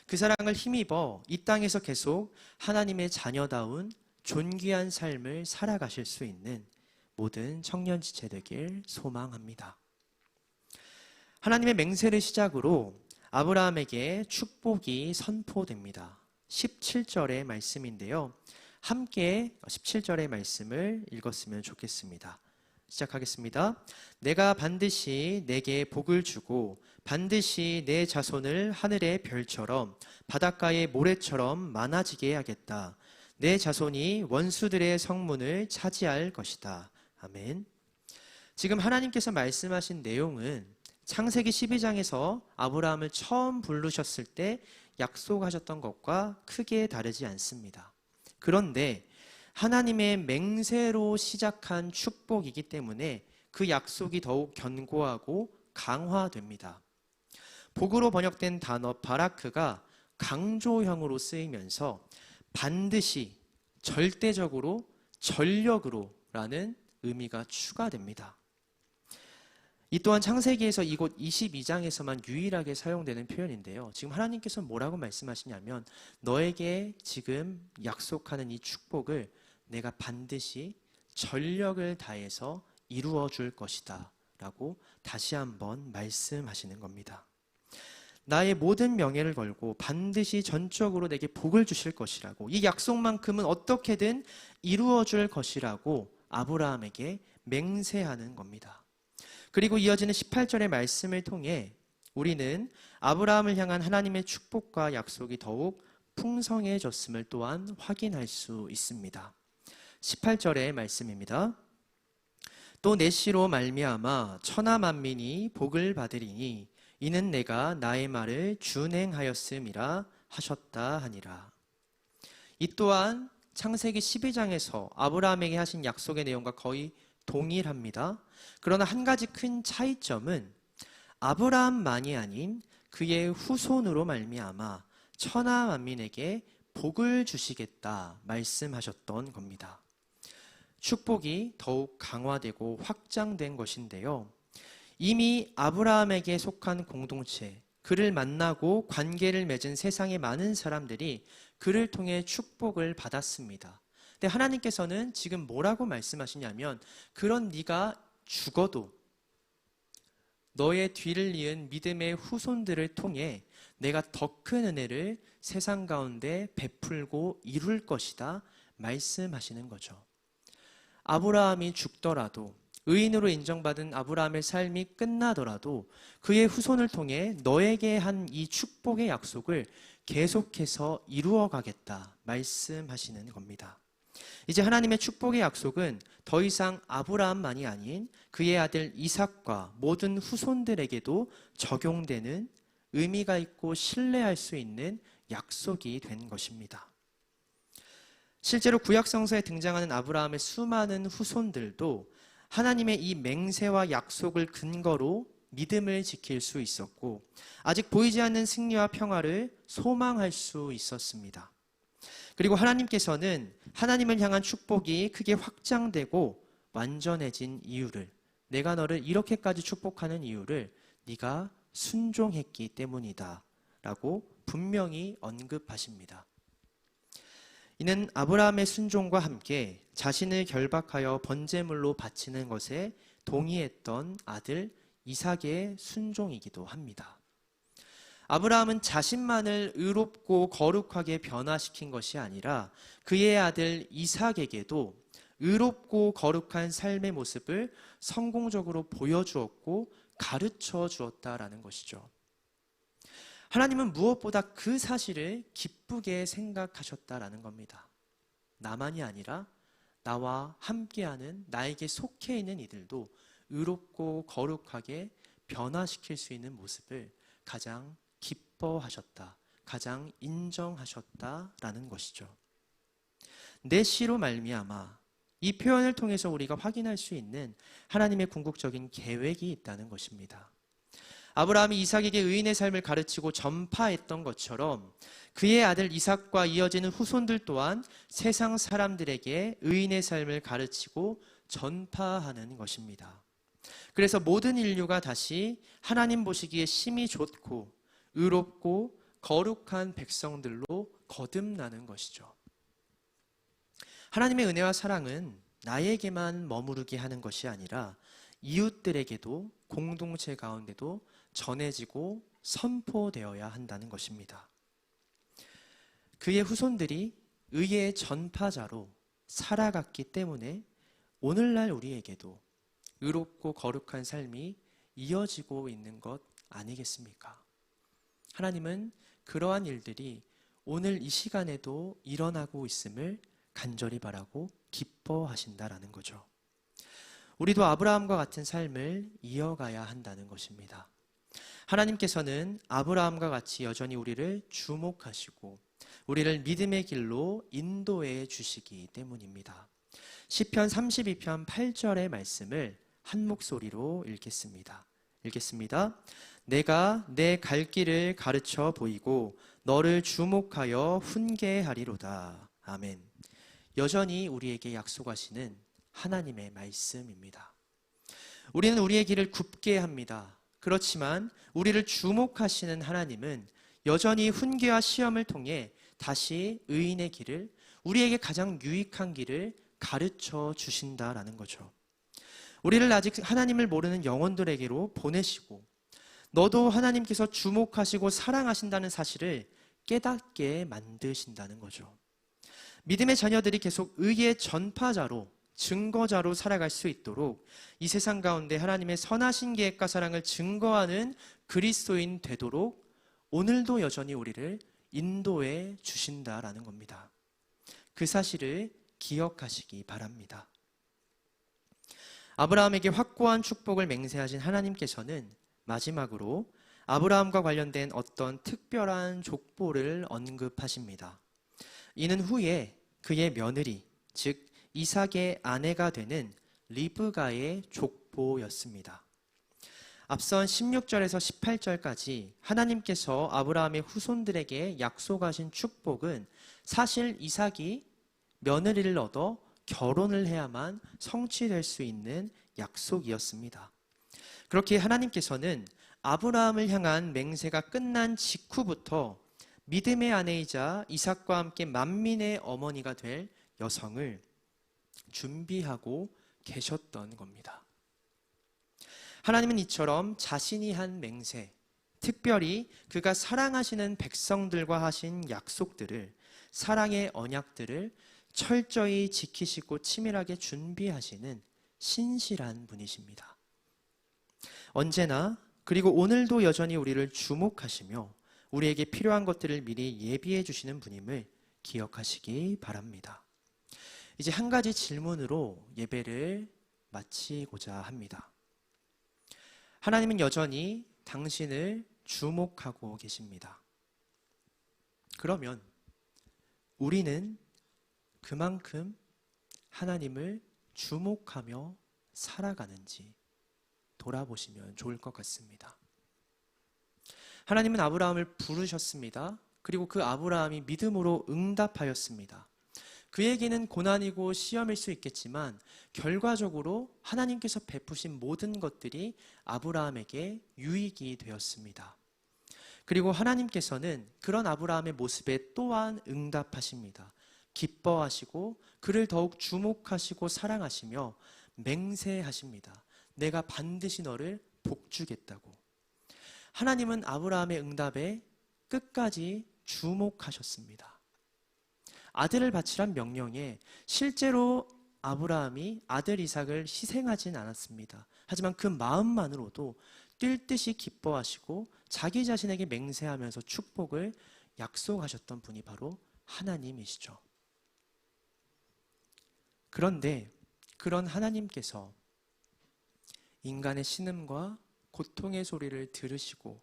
그 사랑을 힘입어 이 땅에서 계속 하나님의 자녀다운 존귀한 삶을 살아가실 수 있는 모든 청년 지체 되길 소망합니다. 하나님의 맹세를 시작으로 아브라함에게 축복이 선포됩니다. 17절의 말씀인데요. 함께 17절의 말씀을 읽었으면 좋겠습니다. 시작하겠습니다. 내가 반드시 내게 복을 주고 반드시 내 자손을 하늘의 별처럼 바닷가의 모래처럼 많아지게 하겠다. 내 자손이 원수들의 성문을 차지할 것이다. 아멘. 지금 하나님께서 말씀하신 내용은 창세기 12장에서 아브라함을 처음 부르셨을 때 약속하셨던 것과 크게 다르지 않습니다. 그런데 하나님의 맹세로 시작한 축복이기 때문에 그 약속이 더욱 견고하고 강화됩니다. 복으로 번역된 단어 바라크가 강조형으로 쓰이면서 반드시, 절대적으로, 전력으로 라는 의미가 추가됩니다. 이 또한 창세기에서 이곳 22장에서만 유일하게 사용되는 표현인데요. 지금 하나님께서 뭐라고 말씀하시냐면 너에게 지금 약속하는 이 축복을 내가 반드시 전력을 다해서 이루어 줄 것이다 라고 다시 한번 말씀하시는 겁니다. 나의 모든 명예를 걸고 반드시 전적으로 내게 복을 주실 것이라고, 이 약속만큼은 어떻게든 이루어 줄 것이라고 아브라함에게 맹세하는 겁니다. 그리고 이어지는 18절의 말씀을 통해 우리는 아브라함을 향한 하나님의 축복과 약속이 더욱 풍성해졌음을 또한 확인할 수 있습니다. 18절의 말씀입니다. 또 내 씨로 말미암아 천하 만민이 복을 받으리니 이는 내가 나의 말을 준행하였음이라 하셨다 하니라. 이 또한 창세기 12장에서 아브라함에게 하신 약속의 내용과 거의 동일합니다. 그러나 한 가지 큰 차이점은 아브라함만이 아닌 그의 후손으로 말미암아 천하 만민에게 복을 주시겠다 말씀하셨던 겁니다. 축복이 더욱 강화되고 확장된 것인데요. 이미 아브라함에게 속한 공동체, 그를 만나고 관계를 맺은 세상의 많은 사람들이 그를 통해 축복을 받았습니다. 근데 하나님께서는 지금 뭐라고 말씀하시냐면, 그런 네가 죽어도 너의 뒤를 이은 믿음의 후손들을 통해 내가 더 큰 은혜를 세상 가운데 베풀고 이룰 것이다 말씀하시는 거죠. 아브라함이 죽더라도, 의인으로 인정받은 아브라함의 삶이 끝나더라도 그의 후손을 통해 너에게 한 이 축복의 약속을 계속해서 이루어 가겠다 말씀하시는 겁니다. 이제 하나님의 축복의 약속은 더 이상 아브라함만이 아닌 그의 아들 이삭과 모든 후손들에게도 적용되는 의미가 있고 신뢰할 수 있는 약속이 된 것입니다. 실제로 구약 성서에 등장하는 아브라함의 수많은 후손들도 하나님의 이 맹세와 약속을 근거로 믿음을 지킬 수 있었고, 아직 보이지 않는 승리와 평화를 소망할 수 있었습니다. 그리고 하나님께서는 하나님을 향한 축복이 크게 확장되고 완전해진 이유를, 내가 너를 이렇게까지 축복하는 이유를 네가 순종했기 때문이다 라고 분명히 언급하십니다. 이는 아브라함의 순종과 함께 자신을 결박하여 번제물로 바치는 것에 동의했던 아들 이삭의 순종이기도 합니다. 아브라함은 자신만을 의롭고 거룩하게 변화시킨 것이 아니라 그의 아들 이삭에게도 의롭고 거룩한 삶의 모습을 성공적으로 보여주었고 가르쳐 주었다라는 것이죠. 하나님은 무엇보다 그 사실을 기쁘게 생각하셨다라는 겁니다. 나만이 아니라 나와 함께하는, 나에게 속해 있는 이들도 의롭고 거룩하게 변화시킬 수 있는 모습을 가장 기뻐하셨다, 가장 인정하셨다라는 것이죠. 내 씨로 말미암아, 이 표현을 통해서 우리가 확인할 수 있는 하나님의 궁극적인 계획이 있다는 것입니다. 아브라함이 이삭에게 의인의 삶을 가르치고 전파했던 것처럼 그의 아들 이삭과 이어지는 후손들 또한 세상 사람들에게 의인의 삶을 가르치고 전파하는 것입니다. 그래서 모든 인류가 다시 하나님 보시기에 심히 좋고 의롭고 거룩한 백성들로 거듭나는 것이죠. 하나님의 은혜와 사랑은 나에게만 머무르게 하는 것이 아니라 이웃들에게도, 공동체 가운데도 전해지고 선포되어야 한다는 것입니다. 그의 후손들이 의의 전파자로 살아갔기 때문에 오늘날 우리에게도 의롭고 거룩한 삶이 이어지고 있는 것 아니겠습니까? 하나님은 그러한 일들이 오늘 이 시간에도 일어나고 있음을 간절히 바라고 기뻐하신다라는 거죠. 우리도 아브라함과 같은 삶을 이어가야 한다는 것입니다. 하나님께서는 아브라함과 같이 여전히 우리를 주목하시고 우리를 믿음의 길로 인도해 주시기 때문입니다. 시편 32편 8절의 말씀을 한 목소리로 읽겠습니다. 내가 내 갈 길을 가르쳐 보이고 너를 주목하여 훈계하리로다. 아멘. 여전히 우리에게 약속하시는 하나님의 말씀입니다. 우리는 우리의 길을 굽게 합니다. 그렇지만 우리를 주목하시는 하나님은 여전히 훈계와 시험을 통해 다시 의인의 길을, 우리에게 가장 유익한 길을 가르쳐 주신다라는 거죠. 우리를 아직 하나님을 모르는 영혼들에게로 보내시고 너도 하나님께서 주목하시고 사랑하신다는 사실을 깨닫게 만드신다는 거죠. 믿음의 자녀들이 계속 의의 전파자로, 증거자로 살아갈 수 있도록 이 세상 가운데 하나님의 선하신 계획과 사랑을 증거하는 그리스도인 되도록 오늘도 여전히 우리를 인도해 주신다라는 겁니다. 그 사실을 기억하시기 바랍니다. 아브라함에게 확고한 축복을 맹세하신 하나님께서는 마지막으로 아브라함과 관련된 어떤 특별한 족보를 언급하십니다. 이는 후에 그의 며느리, 즉 이삭의 아내가 되는 리브가의 족보였습니다. 앞선 16절에서 18절까지 하나님께서 아브라함의 후손들에게 약속하신 축복은 사실 이삭이 며느리를 얻어 결혼을 해야만 성취될 수 있는 약속이었습니다. 그렇게 하나님께서는 아브라함을 향한 맹세가 끝난 직후부터 믿음의 아내이자 이삭과 함께 만민의 어머니가 될 여성을 준비하고 계셨던 겁니다. 하나님은 이처럼 자신이 한 맹세, 특별히 그가 사랑하시는 백성들과 하신 약속들을, 사랑의 언약들을 철저히 지키시고 치밀하게 준비하시는 신실한 분이십니다. 언제나 그리고 오늘도 여전히 우리를 주목하시며 우리에게 필요한 것들을 미리 예비해 주시는 분임을 기억하시기 바랍니다. 이제 한 가지 질문으로 예배를 마치고자 합니다. 하나님은 여전히 당신을 주목하고 계십니다. 그러면 우리는 그만큼 하나님을 주목하며 살아가는지 돌아보시면 좋을 것 같습니다. 하나님은 아브라함을 부르셨습니다. 그리고 그 아브라함이 믿음으로 응답하였습니다. 그에게는 고난이고 시험일 수 있겠지만 결과적으로 하나님께서 베푸신 모든 것들이 아브라함에게 유익이 되었습니다. 그리고 하나님께서는 그런 아브라함의 모습에 또한 응답하십니다. 기뻐하시고 그를 더욱 주목하시고 사랑하시며 맹세하십니다. 내가 반드시 너를 복주겠다고. 하나님은 아브라함의 응답에 끝까지 주목하셨습니다. 아들을 바치란 명령에 실제로 아브라함이 아들 이삭을 희생하진 않았습니다. 하지만 그 마음만으로도 뛸 듯이 기뻐하시고 자기 자신에게 맹세하면서 축복을 약속하셨던 분이 바로 하나님이시죠. 그런데 그런 하나님께서 인간의 신음과 고통의 소리를 들으시고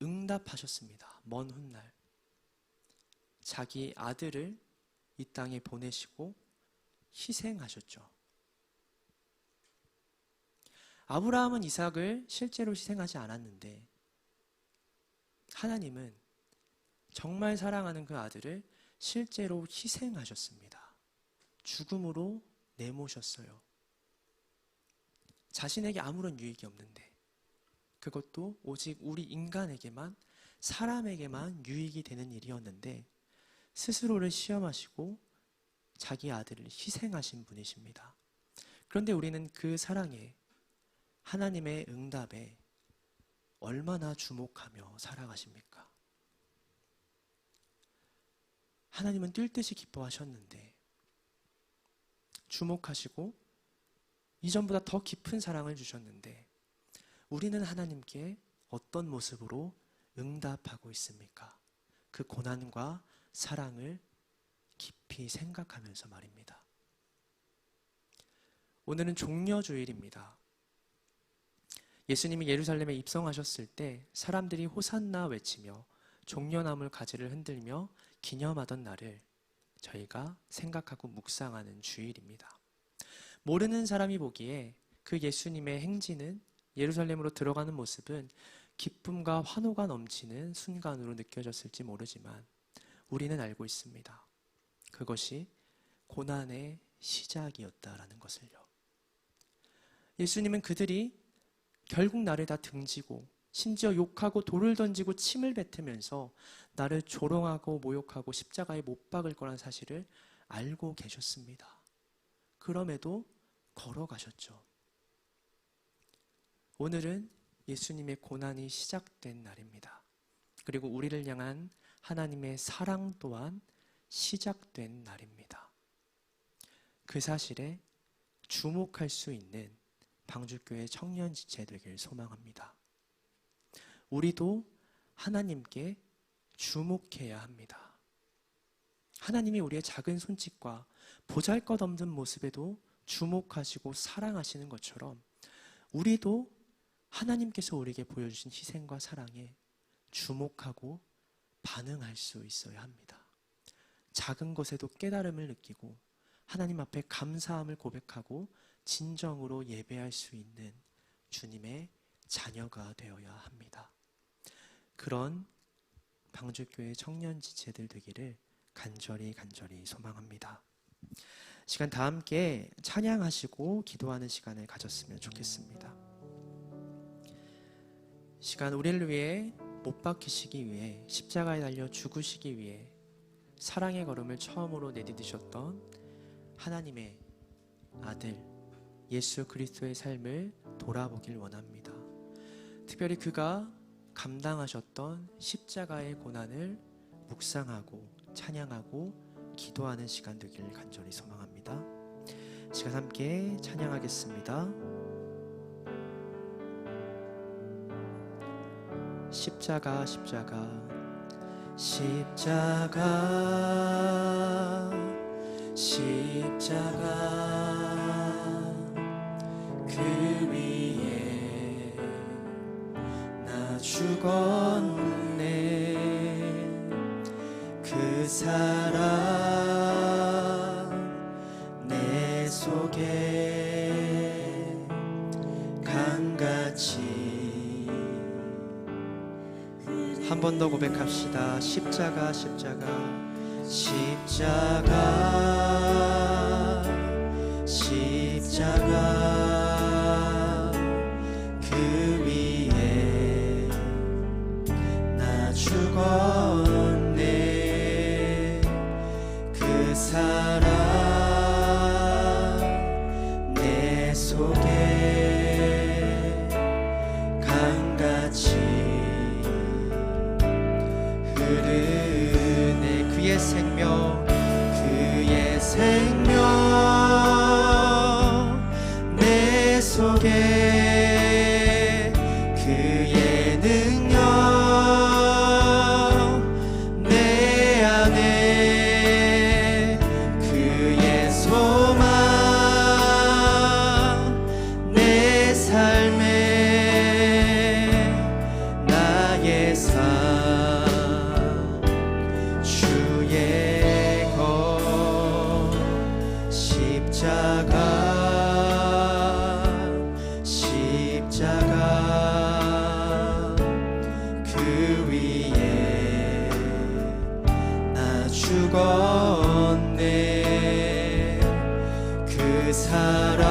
응답하셨습니다. 먼 훗날 자기 아들을 이 땅에 보내시고 희생하셨죠. 아브라함은 이삭을 실제로 희생하지 않았는데 하나님은 정말 사랑하는 그 아들을 실제로 희생하셨습니다. 죽음으로 내모셨어요. 자신에게 아무런 유익이 없는데 그것도 오직 우리 인간에게만, 사람에게만 유익이 되는 일이었는데 스스로를 시험하시고 자기 아들을 희생하신 분이십니다. 그런데 우리는 그 사랑에, 하나님의 응답에 얼마나 주목하며 살아가십니까? 하나님은 뛸 듯이 기뻐하셨는데 주목하시고 이전보다 더 깊은 사랑을 주셨는데 우리는 하나님께 어떤 모습으로 응답하고 있습니까? 그 고난과 사랑을 깊이 생각하면서 말입니다. 오늘은 종려주일입니다. 예수님이 예루살렘에 입성하셨을 때 사람들이 호산나 외치며 종려나물 가지를 흔들며 기념하던 날을 저희가 생각하고 묵상하는 주일입니다. 모르는 사람이 보기에 그 예수님의 행진은, 예루살렘으로 들어가는 모습은 기쁨과 환호가 넘치는 순간으로 느껴졌을지 모르지만 우리는 알고 있습니다. 그것이 고난의 시작이었다라는 것을요. 예수님은 그들이 결국 나를 다 등지고 심지어 욕하고 돌을 던지고 침을 뱉으면서 나를 조롱하고 모욕하고 십자가에 못 박을 거란 사실을 알고 계셨습니다. 그럼에도 걸어가셨죠. 오늘은 예수님의 고난이 시작된 날입니다. 그리고 우리를 향한 하나님의 사랑 또한 시작된 날입니다. 그 사실에 주목할 수 있는 방주교회 청년 지체 되길 소망합니다. 우리도 하나님께 주목해야 합니다. 하나님이 우리의 작은 손짓과 보잘것없는 모습에도 주목하시고 사랑하시는 것처럼 우리도 하나님께서 우리에게 보여주신 희생과 사랑에 주목하고 반응할 수 있어야 합니다. 작은 것에도 깨달음을 느끼고 하나님 앞에 감사함을 고백하고 진정으로 예배할 수 있는 주님의 자녀가 되어야 합니다. 그런 방주교회 청년 지체들 되기를 간절히 소망합니다. 시간 다 함께 찬양하시고 기도하는 시간을 가졌으면 좋겠습니다. 시간 우리를 위해 못 박히시기 위해 십자가에 달려 죽으시기 위해 사랑의 걸음을 처음으로 내디디셨던 하나님의 아들 예수 그리스도의 삶을 돌아보길 원합니다. 특별히 그가 감당하셨던 십자가의 고난을 묵상하고 찬양하고 기도하는 시간 되기를 간절히 소망합니다. 시간 함께 찬양하겠습니다. 십자가 십자가 십자가 십자가 그 위에 나 죽었네. 그 사랑 내 속에 강같이 한 번 더 고백합시다. 십자가 십자가 십자가 십자가 그 위에 나 죽었네. 그 사랑 내 속에 강같이 흐르네. 그의 생명 그의 생명 내 속에 그의 능력 내 안에 그의 소망 내 삶에 나의 삶 주의 것 십자가 십자가 그 위에 나 죽었네. 그 사랑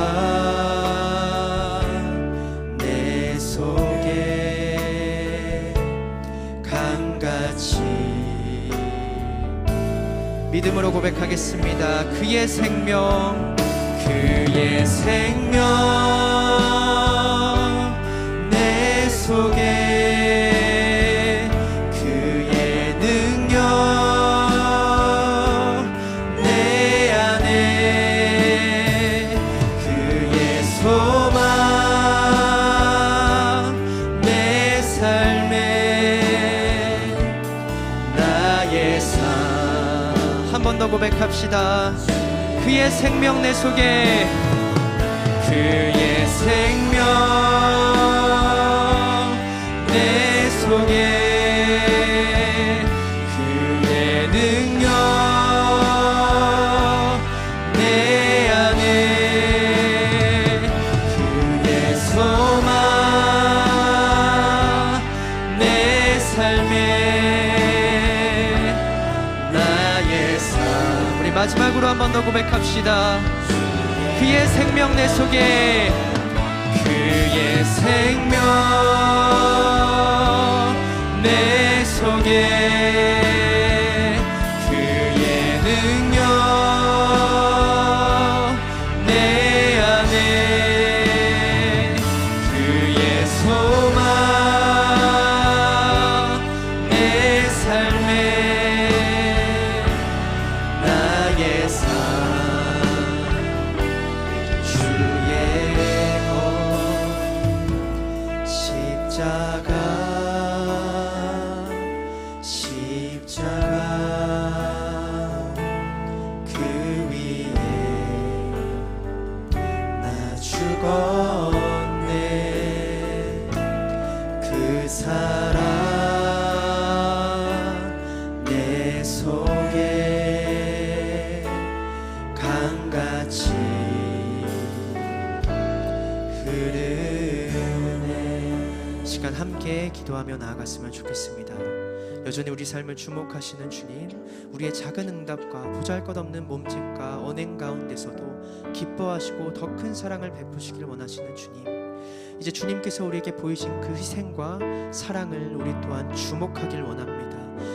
내 속에 강같이 믿음으로 고백하겠습니다. 그의 생명 그의 생명 내 속에 그의 능력 내 안에 그의 소망 내 삶에 나의 삶 한 번 더 고백합시다. 그의 생명 내 속에 그의 생명 내 속에 그의 능력 내 안에 그의 소망 내 삶에 나의 삶. 우리 마지막으로 한 번 더 고백합시다. 그의 생명 내 속에 그의 생명 내 속에 그의 능력 내 안에 그의 소망 내 삶에 나의 삶 십자가 십자가 그 위에 나 죽었네. 그 사랑 내 속에 강같이 기도하며 나아갔으면 좋겠습니다. 여전히 우리 삶을 주목하시는 주님, 우리의 작은 응답과 보잘것없는 몸짓과 언행 가운데서도 기뻐하시고 더 큰 사랑을 베푸시길 원하시는 주님, 이제 주님께서 우리에게 보이신 그 희생과 사랑을 우리 또한 주목하길 원합니다.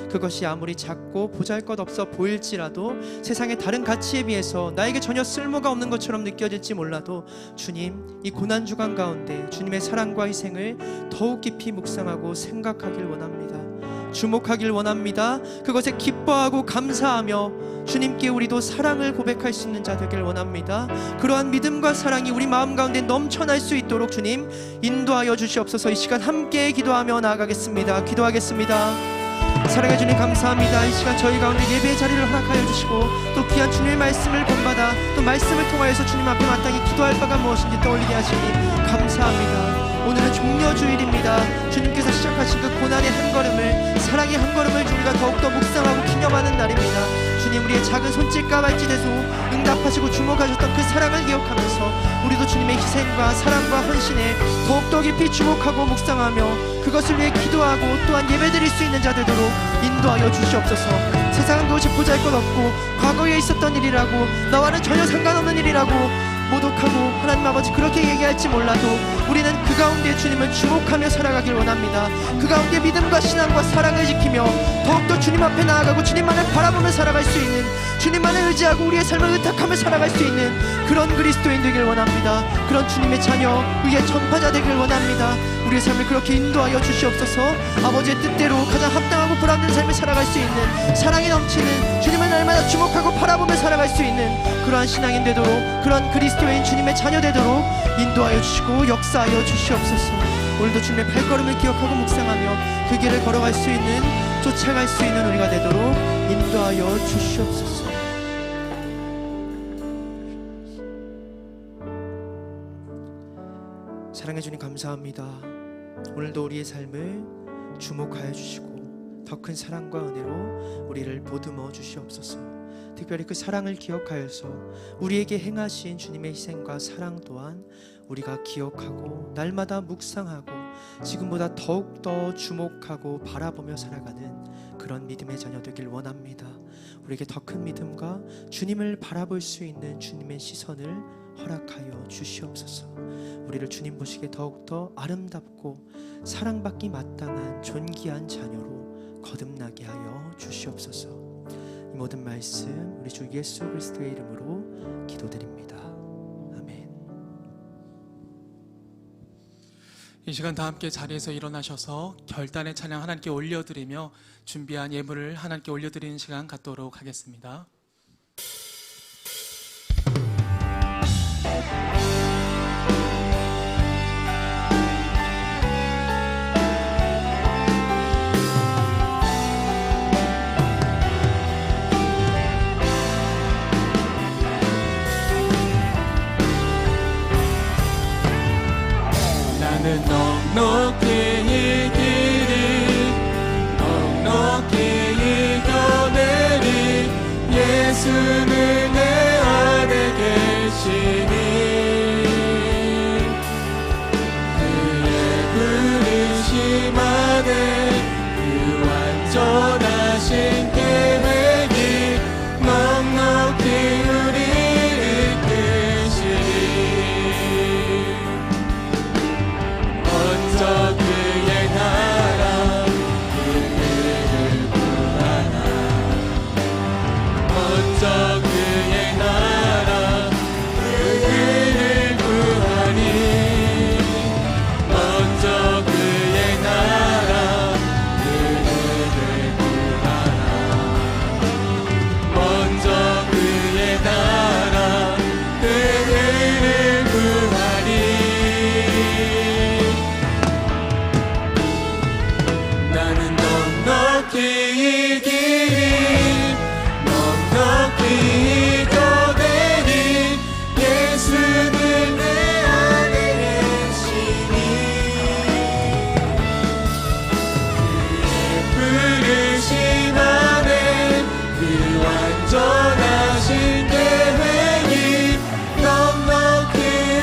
그것이 아무리 작고 보잘것없어 보일지라도 세상의 다른 가치에 비해서 나에게 전혀 쓸모가 없는 것처럼 느껴질지 몰라도 주님, 이 고난주간 가운데 주님의 사랑과 희생을 더욱 깊이 묵상하고 생각하길 원합니다. 주목하길 원합니다. 그것에 기뻐하고 감사하며 주님께 우리도 사랑을 고백할 수 있는 자 되길 원합니다. 그러한 믿음과 사랑이 우리 마음 가운데 넘쳐날 수 있도록 주님 인도하여 주시옵소서. 이 시간 함께 기도하며 나아가겠습니다. 기도하겠습니다. 사랑해 주님 감사합니다. 이 시간 저희 가운데 예배의 자리를 허락하여 주시고 또 귀한 주님의 말씀을 본받아 또 말씀을 통하여서 주님 앞에 마땅히 기도할 바가 무엇인지 떠올리게 하시니 감사합니다. 오늘은 종려주일입니다. 주님께서 시작하신 그 고난의 한 걸음을, 사랑의 한 걸음을 우리가 더욱더 묵상하고 기념하는 날입니다. 주님, 우리의 작은 손짓과 발짓에서 응답하시고 주목하셨던 그 사랑을 기억하면서 우리도 주님의 희생과 사랑과 헌신에 더욱더 깊이 주목하고 묵상하며 그것을 위해 기도하고 또한 예배드릴 수 있는 자 되도록 인도하여 주시옵소서. 세상은 그것이 보잘것없고 과거에 있었던 일이라고, 나와는 전혀 상관없는 일이라고 모독하고 하나님 아버지 그렇게 얘기할지 몰라도 우리는 그 가운데 주님을 주목하며 살아가길 원합니다. 그 가운데 믿음과 신앙과 사랑을 지키며 더욱더 주님 앞에 나아가고 주님만을 바라보며 살아갈 수 있는, 주님만을 의지하고 우리의 삶을 의탁하며 살아갈 수 있는 그런 그리스도인 되길 원합니다. 그런 주님의 자녀, 의의 전파자 되길 원합니다. 우리의 삶을 그렇게 인도하여 주시옵소서. 아버지의 뜻대로 가장 합당하고 보람된 삶을 살아갈 수 있는, 사랑이 넘치는, 주님을 날마다 주목하고 바라보며 살아갈 수 있는 그러한 신앙인 되도록, 그런 그리스도인 주님의 자녀 되도록 인도하여 주시고 역사하여 주시옵소서. 오늘도 주님의 발걸음을 기억하고 묵상하며 그 길을 걸어갈 수 있는, 쫓아갈 수 있는 우리가 되도록 인도하여 주시옵소서. 사랑해 주님 감사합니다. 오늘도 우리의 삶을 주목하여 주시고 더 큰 사랑과 은혜로 우리를 보듬어 주시옵소서. 특별히 그 사랑을 기억하여서 우리에게 행하신 주님의 희생과 사랑 또한 우리가 기억하고 날마다 묵상하고 지금보다 더욱더 주목하고 바라보며 살아가는 그런 믿음의 자녀 되길 원합니다. 우리에게 더 큰 믿음과 주님을 바라볼 수 있는 주님의 시선을 허락하여 주시옵소서. 우리를 주님 보시기에 더욱더 아름답고 사랑받기 마땅한 존귀한 자녀로 거듭나게 하여 주시옵소서. 이 모든 말씀 우리 주 예수 그리스도의 이름으로 기도드립니다. 아멘. 이 시간 다 함께 자리에서 일어나셔서 결단의 찬양 하나님께 올려드리며 준비한 예물을 하나님께 올려드리는 시간 갖도록 하겠습니다. 나는 넉넉히 이 길이 넉넉히 이겨내리 예수는 내 안에 계시니 그의 부르심 안에 그 완전하신 계획이 넉넉히 우리를 이끄시니 먼저 그의 나라 그를 구하라 먼저 그의 나라 그를 구하니 먼저 그의 나라 그를 구하라 먼저 그의 나라 그를 구하니 나는 넉넉히 이기리 넉넉히 이겨내리 예수는 내 안에 계시니 그의 부르심 안에 그 완전하신 계획이 넉넉히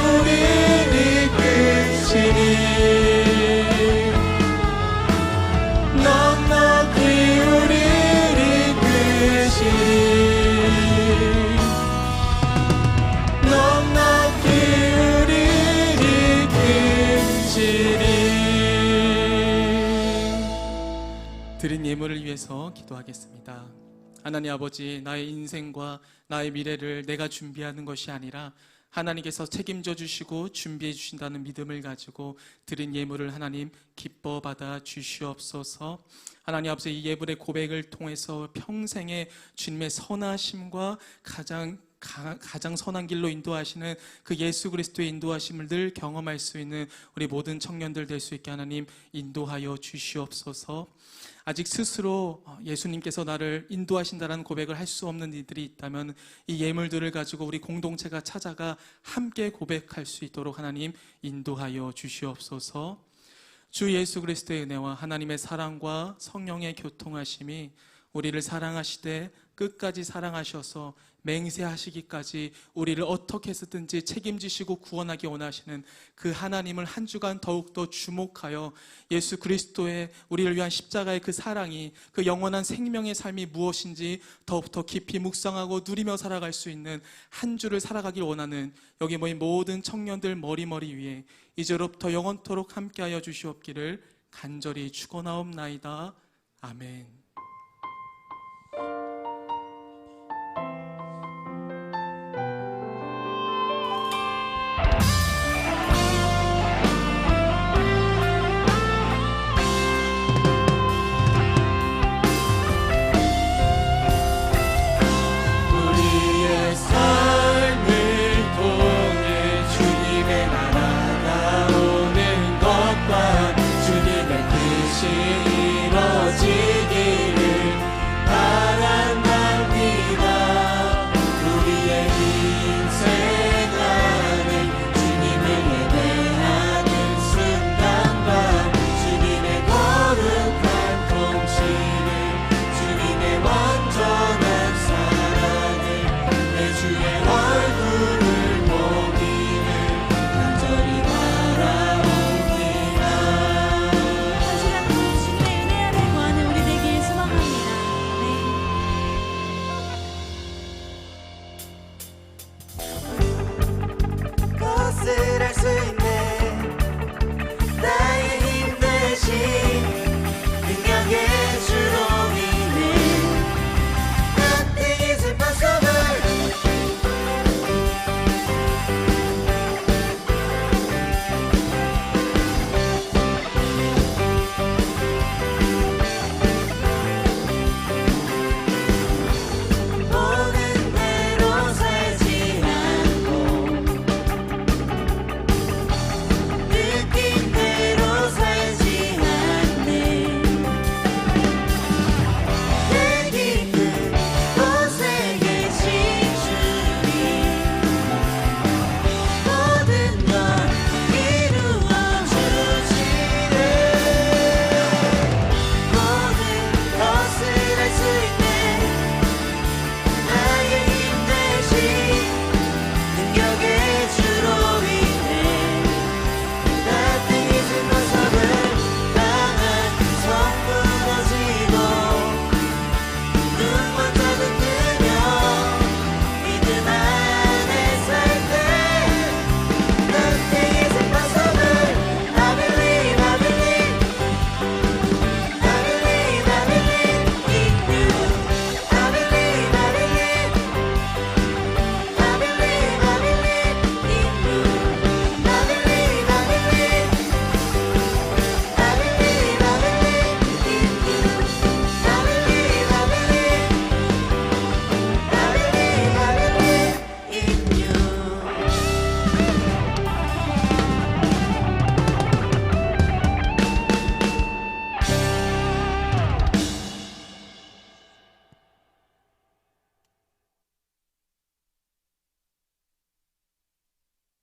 우리를 이끄시니 기도하겠습니다. 하나님 아버지, 나의 인생과 나의 미래를 내가 준비하는 것이 아니라 하나님께서 책임져 주시고 준비해 주신다는 믿음을 가지고 드린 예물을 하나님 기뻐 받아 주시옵소서. 하나님 아버지, 이 예물의 고백을 통해서 평생의 주님의 선하심과 가장 선한 길로 인도하시는 그 예수 그리스도의 인도하심을 늘 경험할 수 있는 우리 모든 청년들 될 수 있게 하나님 인도하여 주시옵소서. 아직 스스로 예수님께서 나를 인도하신다라는 고백을 할 수 없는 이들이 있다면 이 예물들을 가지고 우리 공동체가 찾아가 함께 고백할 수 있도록 하나님 인도하여 주시옵소서. 주 예수 그리스도의 은혜와 하나님의 사랑과 성령의 교통하심이 우리를 사랑하시되 끝까지 사랑하셔서 맹세하시기까지 우리를 어떻게 해서든지 책임지시고 구원하기 원하시는 그 하나님을 한 주간 더욱더 주목하여 예수 그리스도의 우리를 위한 십자가의 그 사랑이, 그 영원한 생명의 삶이 무엇인지 더욱더 깊이 묵상하고 누리며 살아갈 수 있는 한 주를 살아가길 원하는 여기 모인 모든 청년들 머리 위에 이제로부터 영원토록 함께하여 주시옵기를 간절히 축원하옵나이다. 아멘.